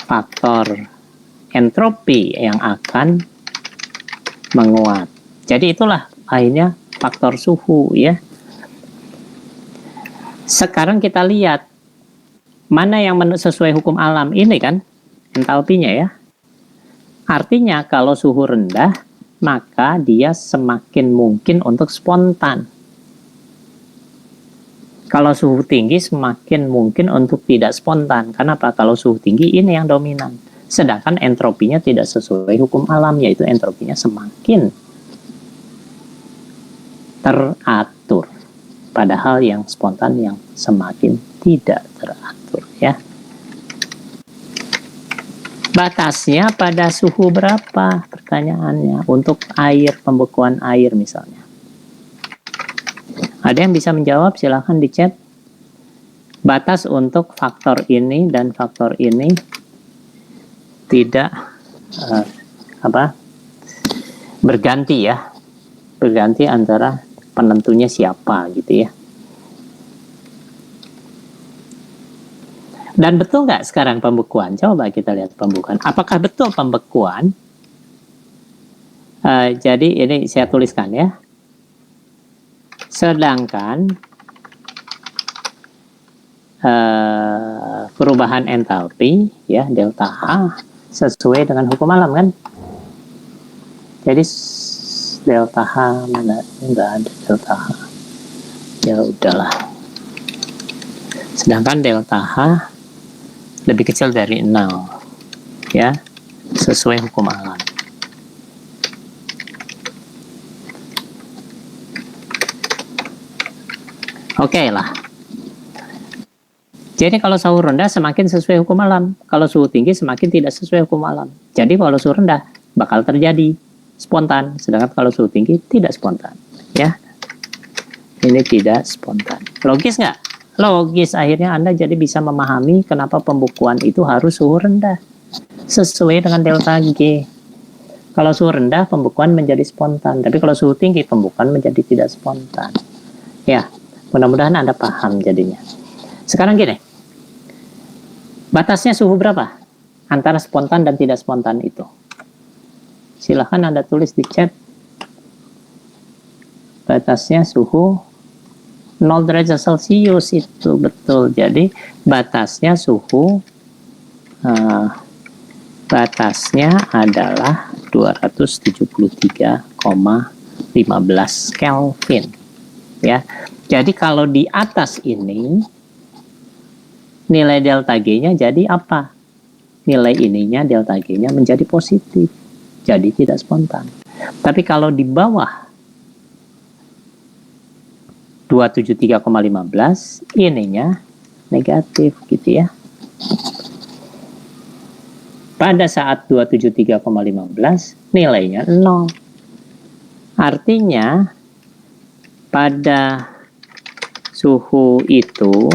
faktor entropi yang akan menguat. Jadi itulah akhirnya faktor suhu ya. Sekarang kita lihat mana yang sesuai hukum alam ini kan, entalpinya ya. Artinya kalau suhu rendah, maka dia semakin mungkin untuk spontan. Kalau suhu tinggi semakin mungkin untuk tidak spontan. Kenapa? Kalau suhu tinggi ini yang dominan. Sedangkan entropinya tidak sesuai hukum alam, yaitu entropinya semakin teratur. Padahal yang spontan yang semakin tidak teratur ya. Batasnya pada suhu berapa? Pertanyaannya. Untuk air, pembekuan air misalnya. Ada yang bisa menjawab? Silahkan di chat. Batas untuk faktor ini dan faktor ini tidak berganti ya. Berganti antara penentunya siapa gitu ya. Dan betul nggak sekarang pembekuan? Coba kita lihat pembekuan. Apakah betul pembekuan? Jadi ini saya tuliskan ya. Sedangkan perubahan entalpi ya delta H sesuai dengan hukum alam kan. Jadi delta H mana? Enggak ada delta H. Ya udahlah. Sedangkan delta H lebih kecil dari 0 ya, sesuai hukum alam. Oke lah. Jadi kalau suhu rendah semakin sesuai hukum alam, kalau suhu tinggi semakin tidak sesuai hukum alam. Jadi kalau suhu rendah bakal terjadi spontan, sedangkan kalau suhu tinggi tidak spontan ya. Ini tidak spontan. Logis nggak? Logis. Akhirnya Anda jadi bisa memahami kenapa pembekuan itu harus suhu rendah sesuai dengan delta G. Kalau suhu rendah pembekuan menjadi spontan, tapi kalau suhu tinggi pembekuan menjadi tidak spontan ya. Mudah-mudahan Anda paham jadinya. Sekarang gini, batasnya suhu berapa antara spontan dan tidak spontan itu? Silahkan Anda tulis di chat. Batasnya suhu 0 derajat Celcius itu betul. Jadi batasnya suhu batasnya adalah 273,15 Kelvin ya. Jadi kalau di atas ini nilai delta G-nya jadi apa? Nilai ininya delta G-nya menjadi positif. Jadi tidak spontan. Tapi kalau di bawah 273,15, ininya negatif gitu ya. Pada saat 273,15 nilainya 0. Artinya pada suhu itu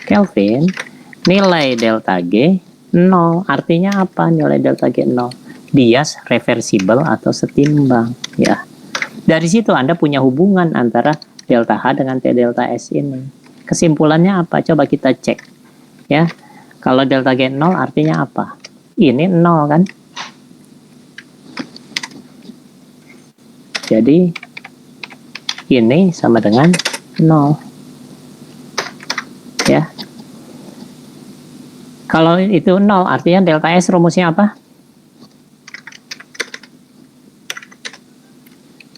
Kelvin, nilai delta G 0. Artinya apa nilai delta G 0? Bias reversible atau setimbang ya. Dari situ Anda punya hubungan antara delta H dengan T delta S ini. Kesimpulannya apa? Coba kita cek ya. Kalau delta G 0 artinya apa? Ini 0 kan? Jadi ini sama dengan 0. Ya. Kalau itu 0 artinya delta S rumusnya apa?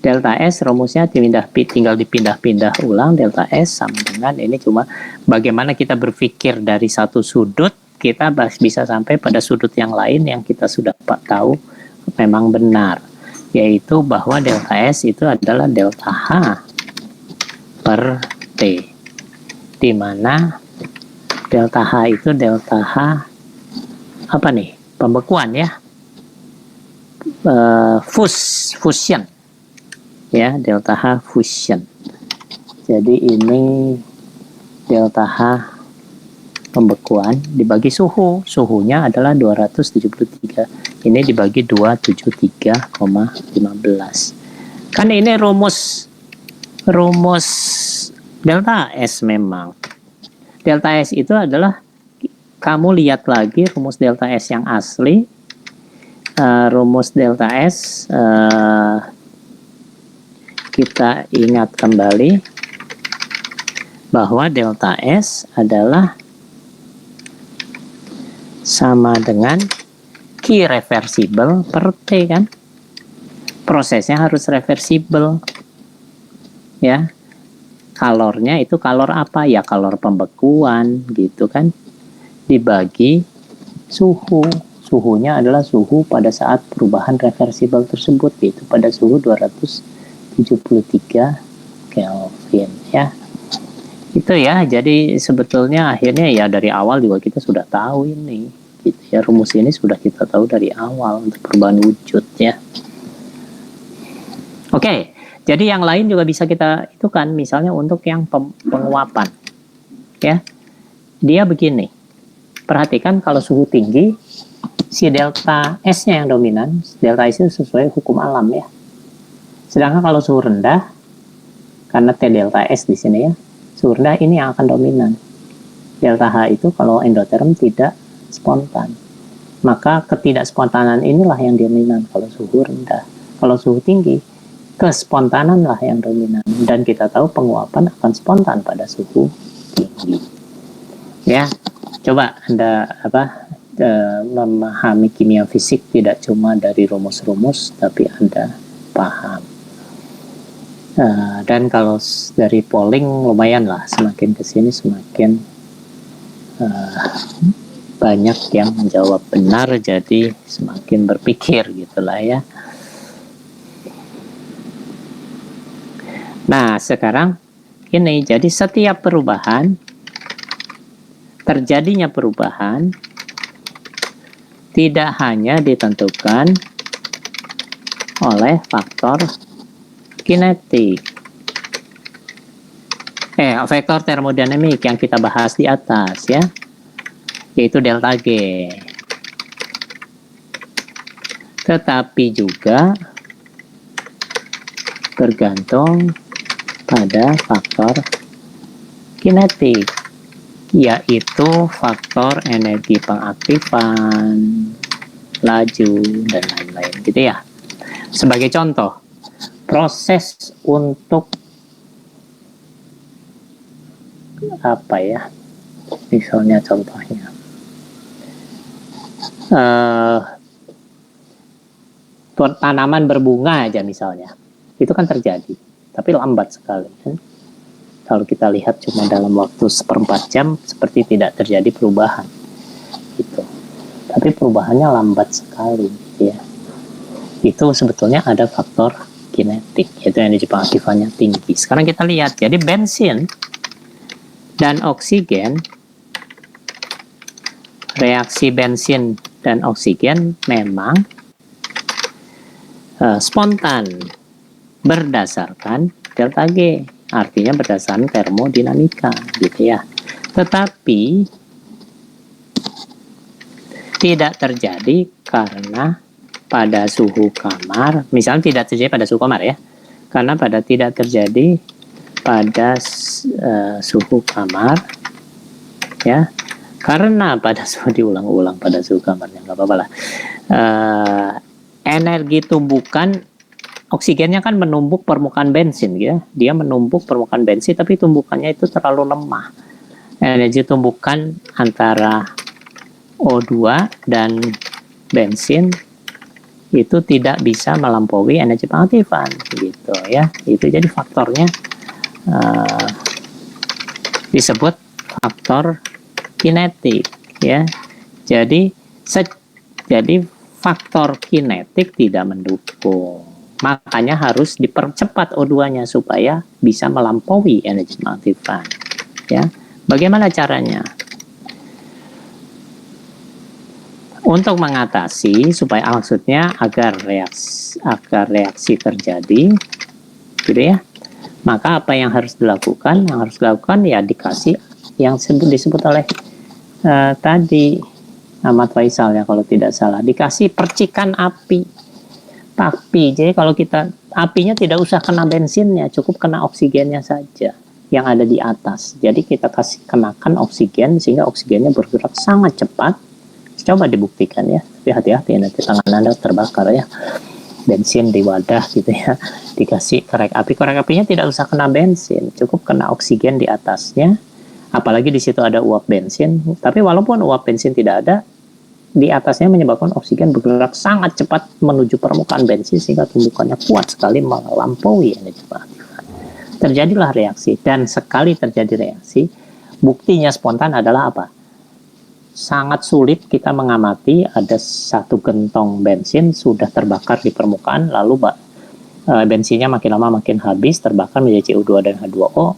Delta S rumusnya tinggal dipindah-pindah ulang. Delta S sama dengan ini, cuma bagaimana kita berpikir dari satu sudut, kita bisa sampai pada sudut yang lain yang kita sudah tahu memang benar, yaitu bahwa delta S itu adalah delta H per T, di mana delta H itu delta H apa nih? Pembekuan ya, fusion ya, delta H fusion. Jadi ini delta H pembekuan dibagi suhu, suhunya adalah 273, ini dibagi 273,15. kan ini rumus delta S. Memang delta S itu adalah, kamu lihat lagi rumus delta S yang asli. Rumus delta S kita ingat kembali bahwa delta S adalah sama dengan Q reversible per T kan. Prosesnya harus reversible ya. Kalornya itu kalor apa ya? Kalor pembekuan gitu kan, dibagi suhu. Suhunya adalah suhu pada saat perubahan reversible tersebut, yaitu pada suhu 273 Kelvin ya. Itu ya. Jadi sebetulnya akhirnya ya dari awal juga kita sudah tahu ini gitu ya. Rumus ini sudah kita tahu dari awal untuk perubahan wujud ya. Oke, jadi yang lain juga bisa kita itu kan, misalnya untuk yang penguapan ya. Dia begini. Perhatikan kalau suhu tinggi, si delta S-nya yang dominan. Delta S itu sesuai hukum alam ya. Sedangkan kalau suhu rendah, karena T delta S di sini ya, suhu rendah ini yang akan dominan. Delta H itu kalau endoterm tidak spontan. Maka ketidakspontanan inilah yang dominan kalau suhu rendah. Kalau suhu tinggi, kespontanan lah yang dominan. Dan kita tahu penguapan akan spontan pada suhu tinggi. Ya, coba Anda memahami kimia fisik tidak cuma dari rumus-rumus, tapi Anda paham. Dan kalau dari polling lumayan lah, semakin kesini semakin banyak yang menjawab benar, jadi semakin berpikir gitulah ya. Nah sekarang ini, jadi setiap perubahan, terjadinya perubahan tidak hanya ditentukan oleh faktor kinetik, vektor termodinamik yang kita bahas di atas ya, yaitu delta G, tetapi juga bergantung pada faktor kinetik, yaitu faktor energi pengaktifan, laju, dan lain-lain gitu ya. Sebagai contoh, proses untuk apa ya, misalnya contohnya tanaman berbunga aja misalnya, itu kan terjadi tapi lambat sekali kan? Kalau kita lihat cuma dalam waktu 1/4 jam seperti tidak terjadi perubahan gitu, tapi perubahannya lambat sekali ya. Itu sebetulnya ada faktor kinetik, yaitu energi pengaktifannya tinggi. Sekarang kita lihat, jadi bensin dan oksigen, reaksi bensin dan oksigen memang spontan berdasarkan delta G, artinya berdasarkan termodinamika gitu ya. Tetapi tidak terjadi karena pada suhu kamar, misalnya tidak terjadi pada suhu kamar ya, karena tidak terjadi pada suhu kamar ya, karena pada suhu diulang-ulang pada suhu kamarnya nggak apa-apa lah. Energi tumbukan, oksigennya kan menumbuk permukaan bensin ya, dia menumbuk permukaan bensin tapi tumbukannya itu terlalu lemah. Energi tumbukan antara O2 dan bensin itu tidak bisa melampaui energi pengaktifan gitu ya. Itu jadi faktornya disebut faktor kinetik ya. Jadi faktor kinetik tidak mendukung. Makanya harus dipercepat O2-nya supaya bisa melampaui energi pengaktifan. Ya. Bagaimana caranya? Untuk mengatasi supaya maksudnya agar reaksi terjadi gitu ya. Maka apa yang harus dilakukan? Yang harus dilakukan ya dikasih yang disebut oleh tadi Ahmad Faisal ya kalau tidak salah, dikasih percikan api. Jadi kalau kita apinya tidak usah kena bensinnya, cukup kena oksigennya saja yang ada di atas. Jadi kita kenakan oksigen sehingga oksigennya bergerak sangat cepat. Coba dibuktikan ya, tapi hati-hati nanti tangan Anda terbakar ya. Bensin di wadah gitu ya, dikasih korek apinya tidak usah kena bensin, cukup kena oksigen di atasnya. Apalagi di situ ada uap bensin, tapi walaupun uap bensin tidak ada, di atasnya menyebabkan oksigen bergerak sangat cepat menuju permukaan bensin sehingga tumbukannya kuat sekali melampaui energi pengaktifan. Terjadilah reaksi, dan sekali terjadi reaksi, buktinya spontan adalah apa? Sangat sulit kita mengamati ada satu gentong bensin sudah terbakar di permukaan, lalu bensinnya makin lama makin habis, terbakar menjadi CO2 dan H2O.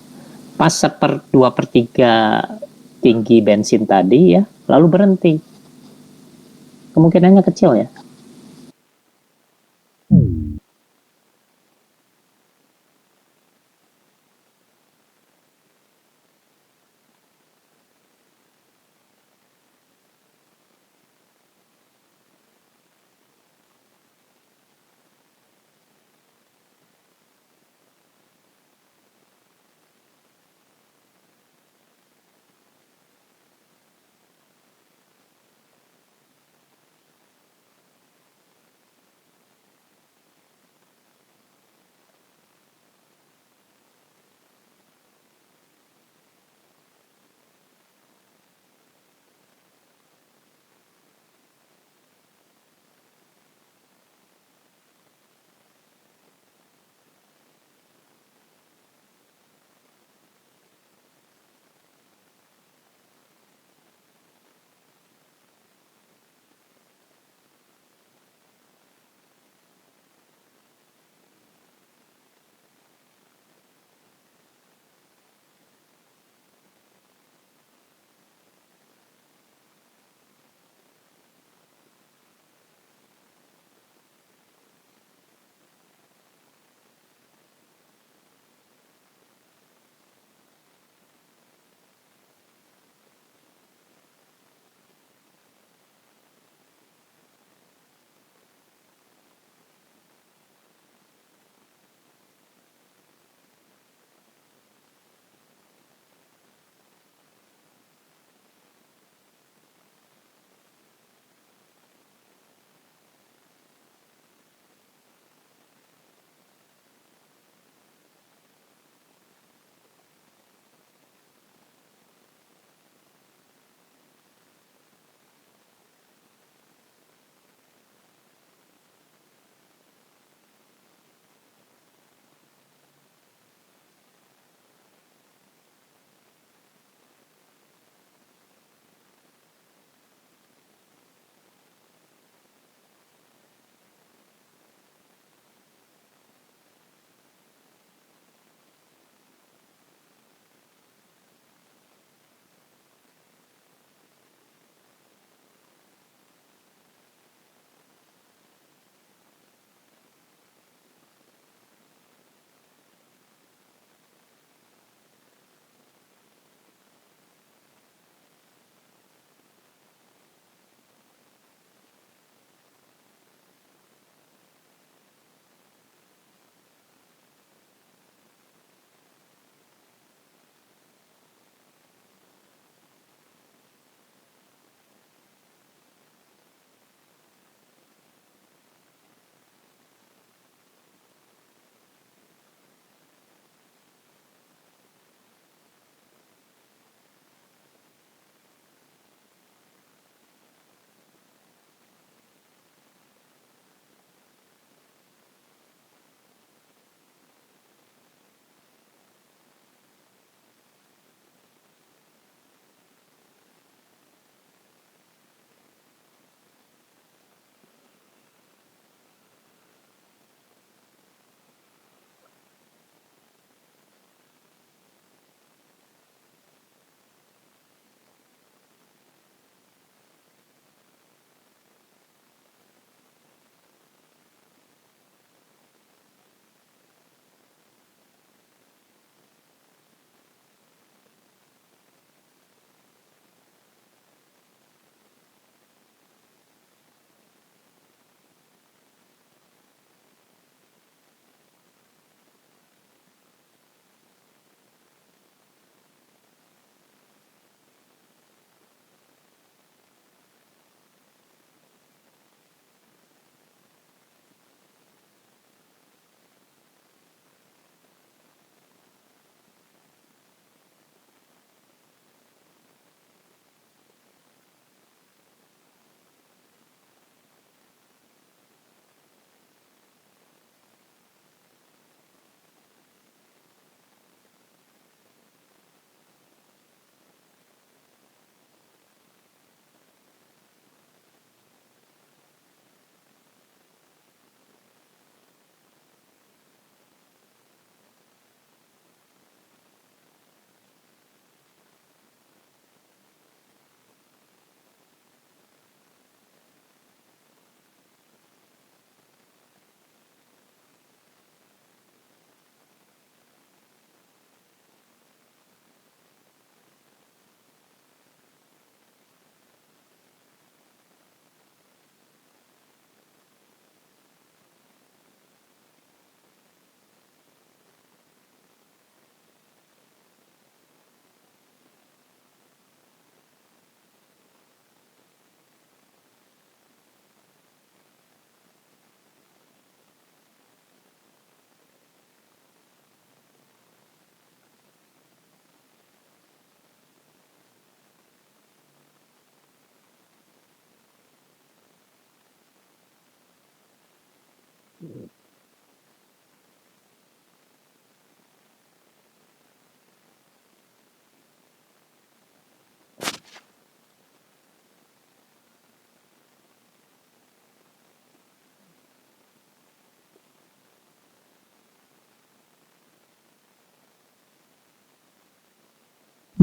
Pas 2/3 tinggi bensin tadi ya, lalu berhenti. Kemungkinannya kecil ya.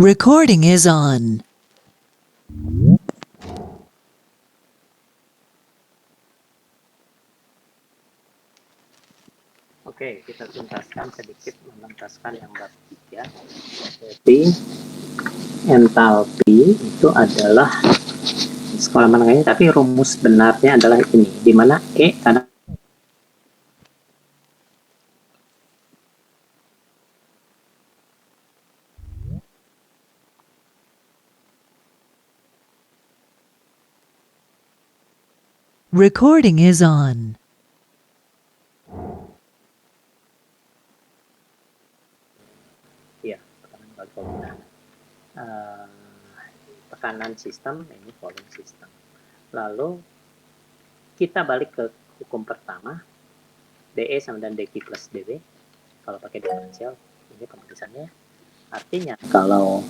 Recording is on. Oke, kita tuntaskan sedikit, menuntaskan yang bab 3. Jadi, entalpi itu adalah sekolah menengahnya, tapi rumus benarnya adalah ini, di mana E karena Recording is on. ya, tekanan bagi volume. Tekanan sistem, ini volume sistem. Lalu kita balik ke hukum pertama, dE sama dengan dQ plus dV. Kalau pakai diferensial, ini penulisannya. Artinya kalau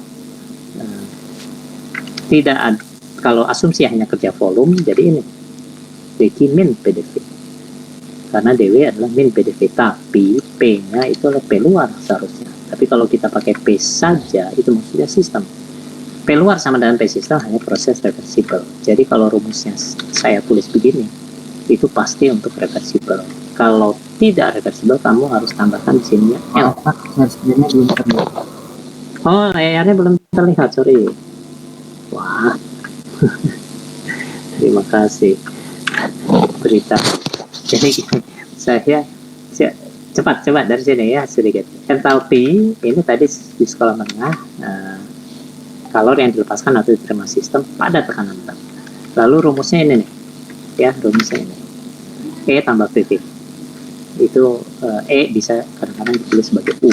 tidak ada, kalau asumsi hanya kerja volume, jadi ini dQ min PdV. Karena dW adalah min PdV, tapi P-nya itu adalah P luar seharusnya. Tapi kalau kita pakai P saja, itu maksudnya sistem. P luar sama dengan P sistem hanya proses reversible. Jadi kalau rumusnya saya tulis begini, itu pasti untuk reversible. Kalau tidak reversible, kamu harus tambahkan di sini L. Screen-nya belum terlihat. Oh, layarnya belum terlihat, sorry. Wah, terima kasih berita. Jadi saya cepat dari sini ya sedikit. Entalpi ini tadi di sekolah menengah, kalor yang dilepaskan atau diterima sistem pada tekanan rendah. Lalu rumusnya ini nih, ya rumusnya ini. E tambah PV. Itu E bisa kadang-kadang ditulis sebagai U.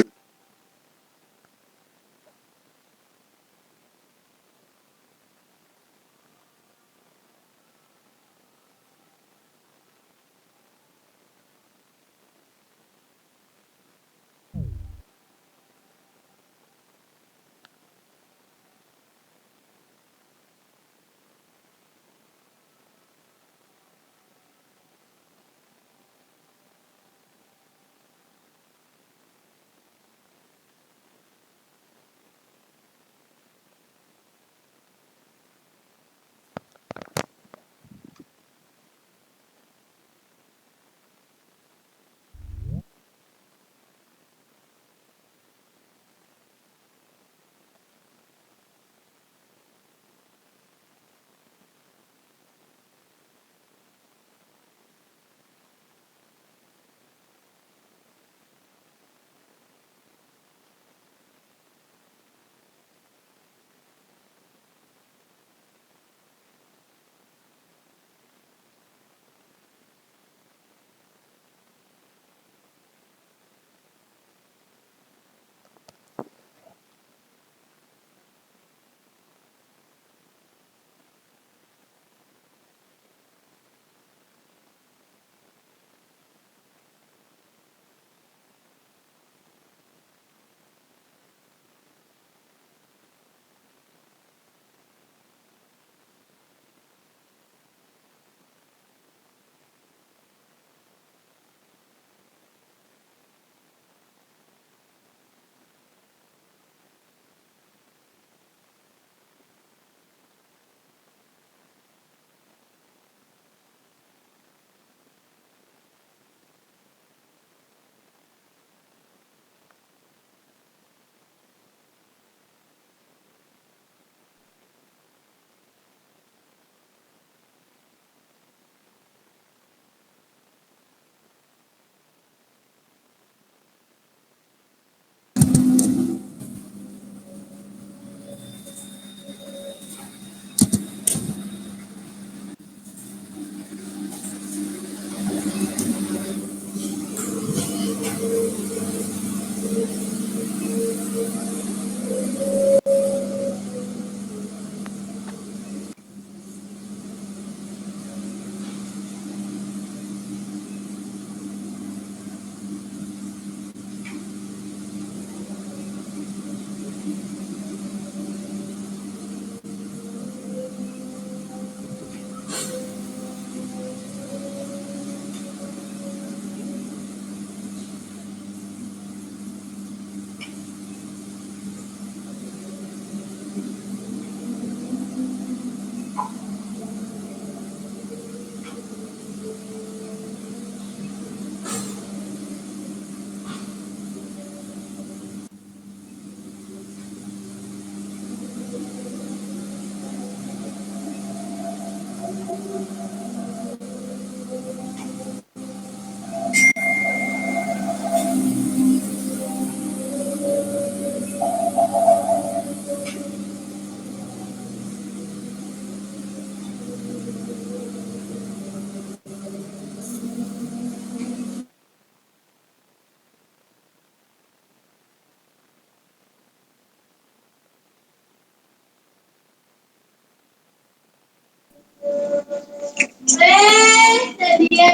Dia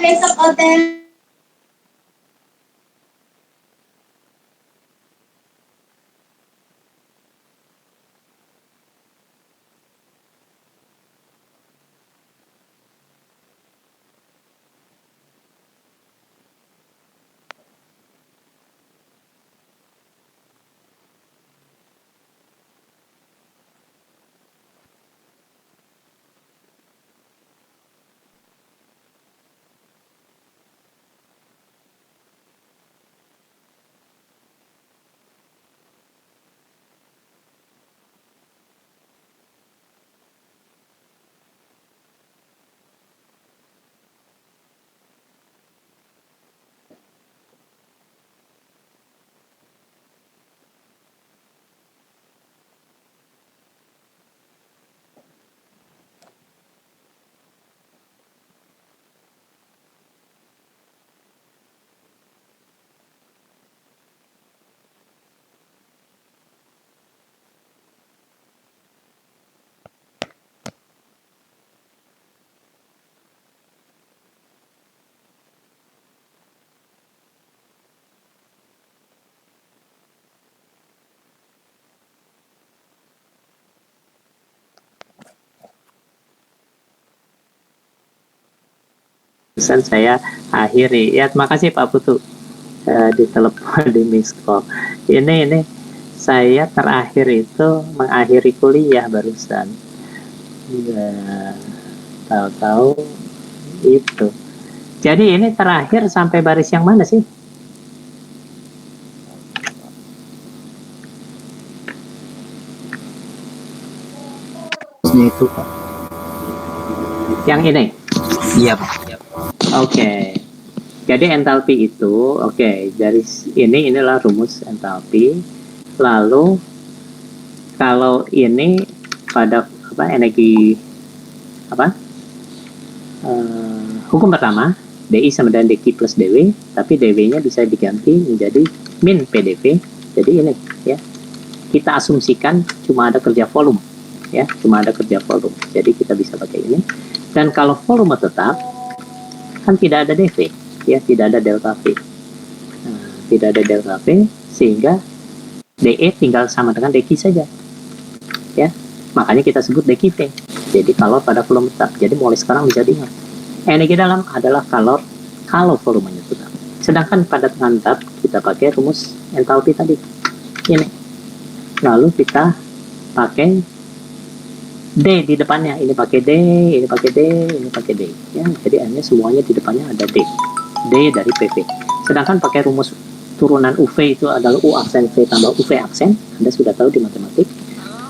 besok hotel. Pesan saya akhiri. Ya, terima kasih Pak Putu. Di telepon di miss call. Ini saya terakhir itu mengakhiri kuliah barusan. Ya, tahu-tahu itu. Jadi ini terakhir sampai baris yang mana sih? Terusnya itu Pak. Yang ini. Iya Pak. Oke. Jadi entalpi itu, dari inilah rumus entalpi. Lalu kalau ini pada energi hukum pertama, DI sama dengan DQ plus DW, tapi DW-nya bisa diganti menjadi min PdV. Jadi ini ya, kita asumsikan cuma ada kerja volume, ya, cuma ada kerja volume. Jadi kita bisa pakai ini. Dan kalau volume tetap, kan tidak ada DV, ya, tidak ada delta V. Tidak ada delta V, sehingga DE tinggal sama dengan DQ saja, ya. Makanya kita sebut DQV. Jadi kalau pada volume tetap, jadi mulai sekarang bisa diingat. Energi dalam adalah kalau volumenya tetap. Sedangkan pada tekanan tetap kita pakai rumus entalpi tadi. Ini. Lalu kita pakai D di depannya. Ini pakai D, ini pakai D, ini pakai D. Ya, jadi akhirnya semuanya di depannya ada D. D dari PV. Sedangkan pakai rumus turunan UV itu adalah U aksen V tambah UV aksen. Anda sudah tahu di matematik.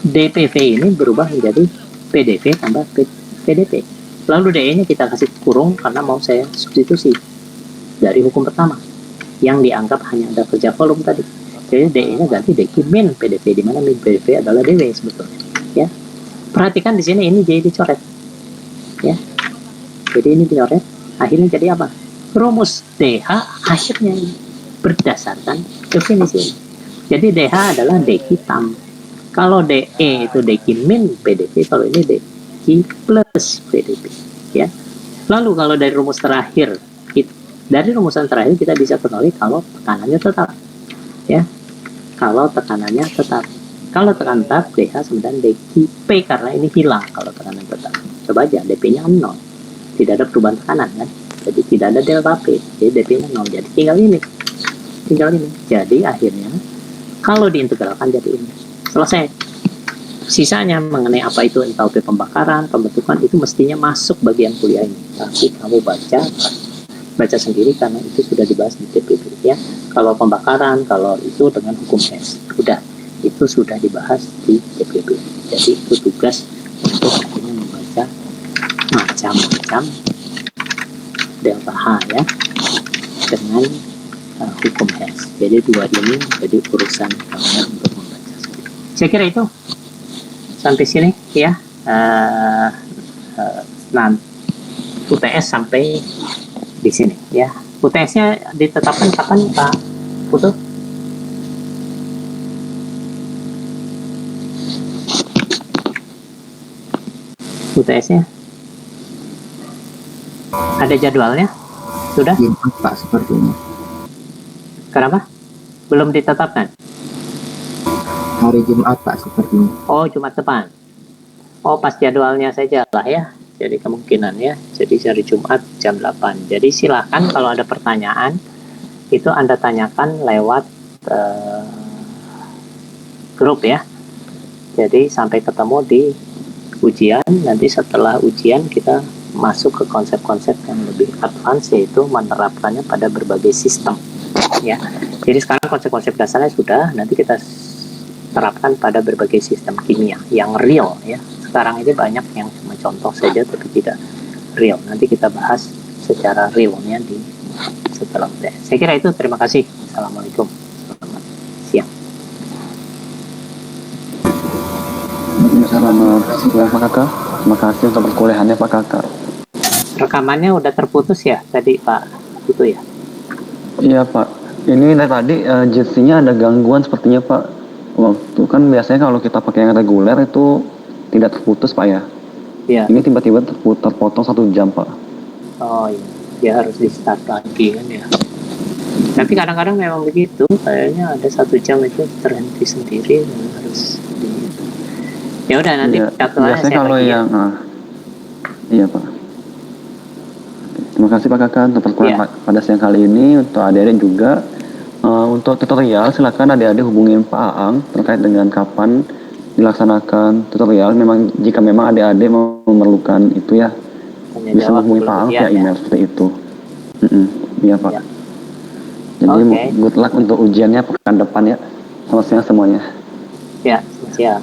DPV ini berubah menjadi PDV tambah PdP. Lalu DE-nya kita kasih kurung karena mau saya substitusi dari hukum pertama yang dianggap hanya ada kerja volume tadi. Jadi DE-nya ganti DQ min PdP, di mana min PdP adalah DW sebetulnya. Ya, perhatikan di sini ini jadi dicoret. Ya, jadi ini dicoret. Akhirnya jadi apa? Rumus DH akhirnya berdasarkan definisi. Jadi DH adalah DQ tam. Kalau DE itu DQ min PdP, kalau ini DQ plus PdP, ya. Lalu kalau dari rumus terakhir, dari rumusan terakhir kita bisa ketahui kalau tekanannya tetap, ya. Kalau tekanannya tetap, kalau tekanan tetap DH sama dengan DQP karena ini hilang kalau tekanan tetap. Coba aja DP-nya 0, tidak ada perubahan tekanan kan, jadi tidak ada delta P, jadi DP-nya 0, jadi tinggal ini. Jadi akhirnya kalau diintegralkan jadi ini, selesai. Sisanya mengenai apa itu entalpi pembakaran, pembentukan, itu mestinya masuk bagian kuliah ini. Tapi kamu baca sendiri karena itu sudah dibahas di TPP, ya. Kalau pembakaran, kalau itu dengan hukum S, itu sudah dibahas di TPP. Jadi itu tugas untuk akhirnya membaca macam-macam delta H, ya, dengan hukum S. Jadi dua ini jadi urusan kalian untuk membaca sendiri. Saya kira itu sampai sini, ya. UTS sampai di sini, ya. UTS-nya ditetapkan kapan Pak Putu? UTS-nya Ada jadwalnya? Sudah? Jumat Pak sepertinya. Kenapa? Belum ditetapkan? Hari Jumat Pak sepertinya. Oh, Jumat depan. Oh, pas jadwalnya saja lah ya. Jadi kemungkinan ya. Jadi hari Jumat jam 8. Jadi silakan kalau ada pertanyaan itu Anda tanyakan lewat grup ya. Jadi sampai ketemu di ujian. Nanti setelah ujian kita masuk ke konsep-konsep yang lebih advance, yaitu menerapkannya pada berbagai sistem ya. Jadi sekarang konsep-konsep dasarnya sudah, nanti kita terapkan pada berbagai sistem kimia yang real ya. Sekarang ini banyak yang cuma contoh saja tapi tidak real. Nanti kita bahas secara realnya di setelah ujian. Saya kira itu. Terima kasih. Assalamualaikum. Selamat siang. Selamat siang Pak Kakak. Terima kasih untuk perkuliahannya Pak Kakak. Rekamannya udah terputus ya tadi Pak? Itu ya? Iya Pak. Ini dari tadi JC-nya ada gangguan sepertinya Pak. Waktu kan biasanya kalau kita pakai yang reguler itu tidak terputus Pak ya. Iya. Ini tiba-tiba terpotong 1 jam Pak. Oh iya. Dia harus di start lagi kan ya. Tapi kadang-kadang memang begitu. Kayaknya ada 1 jam itu terhenti sendiri dan harus ya udah nanti Iya, jadwalnya biasanya saya kalau bagi yang iya Pak. Terima kasih Pak Kakak untuk perkuliahan pada siang kali ini. Untuk adik-adik juga untuk tutorial silakan adik-adik hubungin Pak Aang terkait dengan kapan dilaksanakan tutorial. Memang jika memang adik-adik memerlukan itu ya tanya bisa jawab menghubungi sebelum Pak Aang ujian via email seperti itu. Iya Pak. Ya. Jadi Oke. good luck untuk ujiannya pekan depan ya. Selamat siang semuanya. Ya, siang.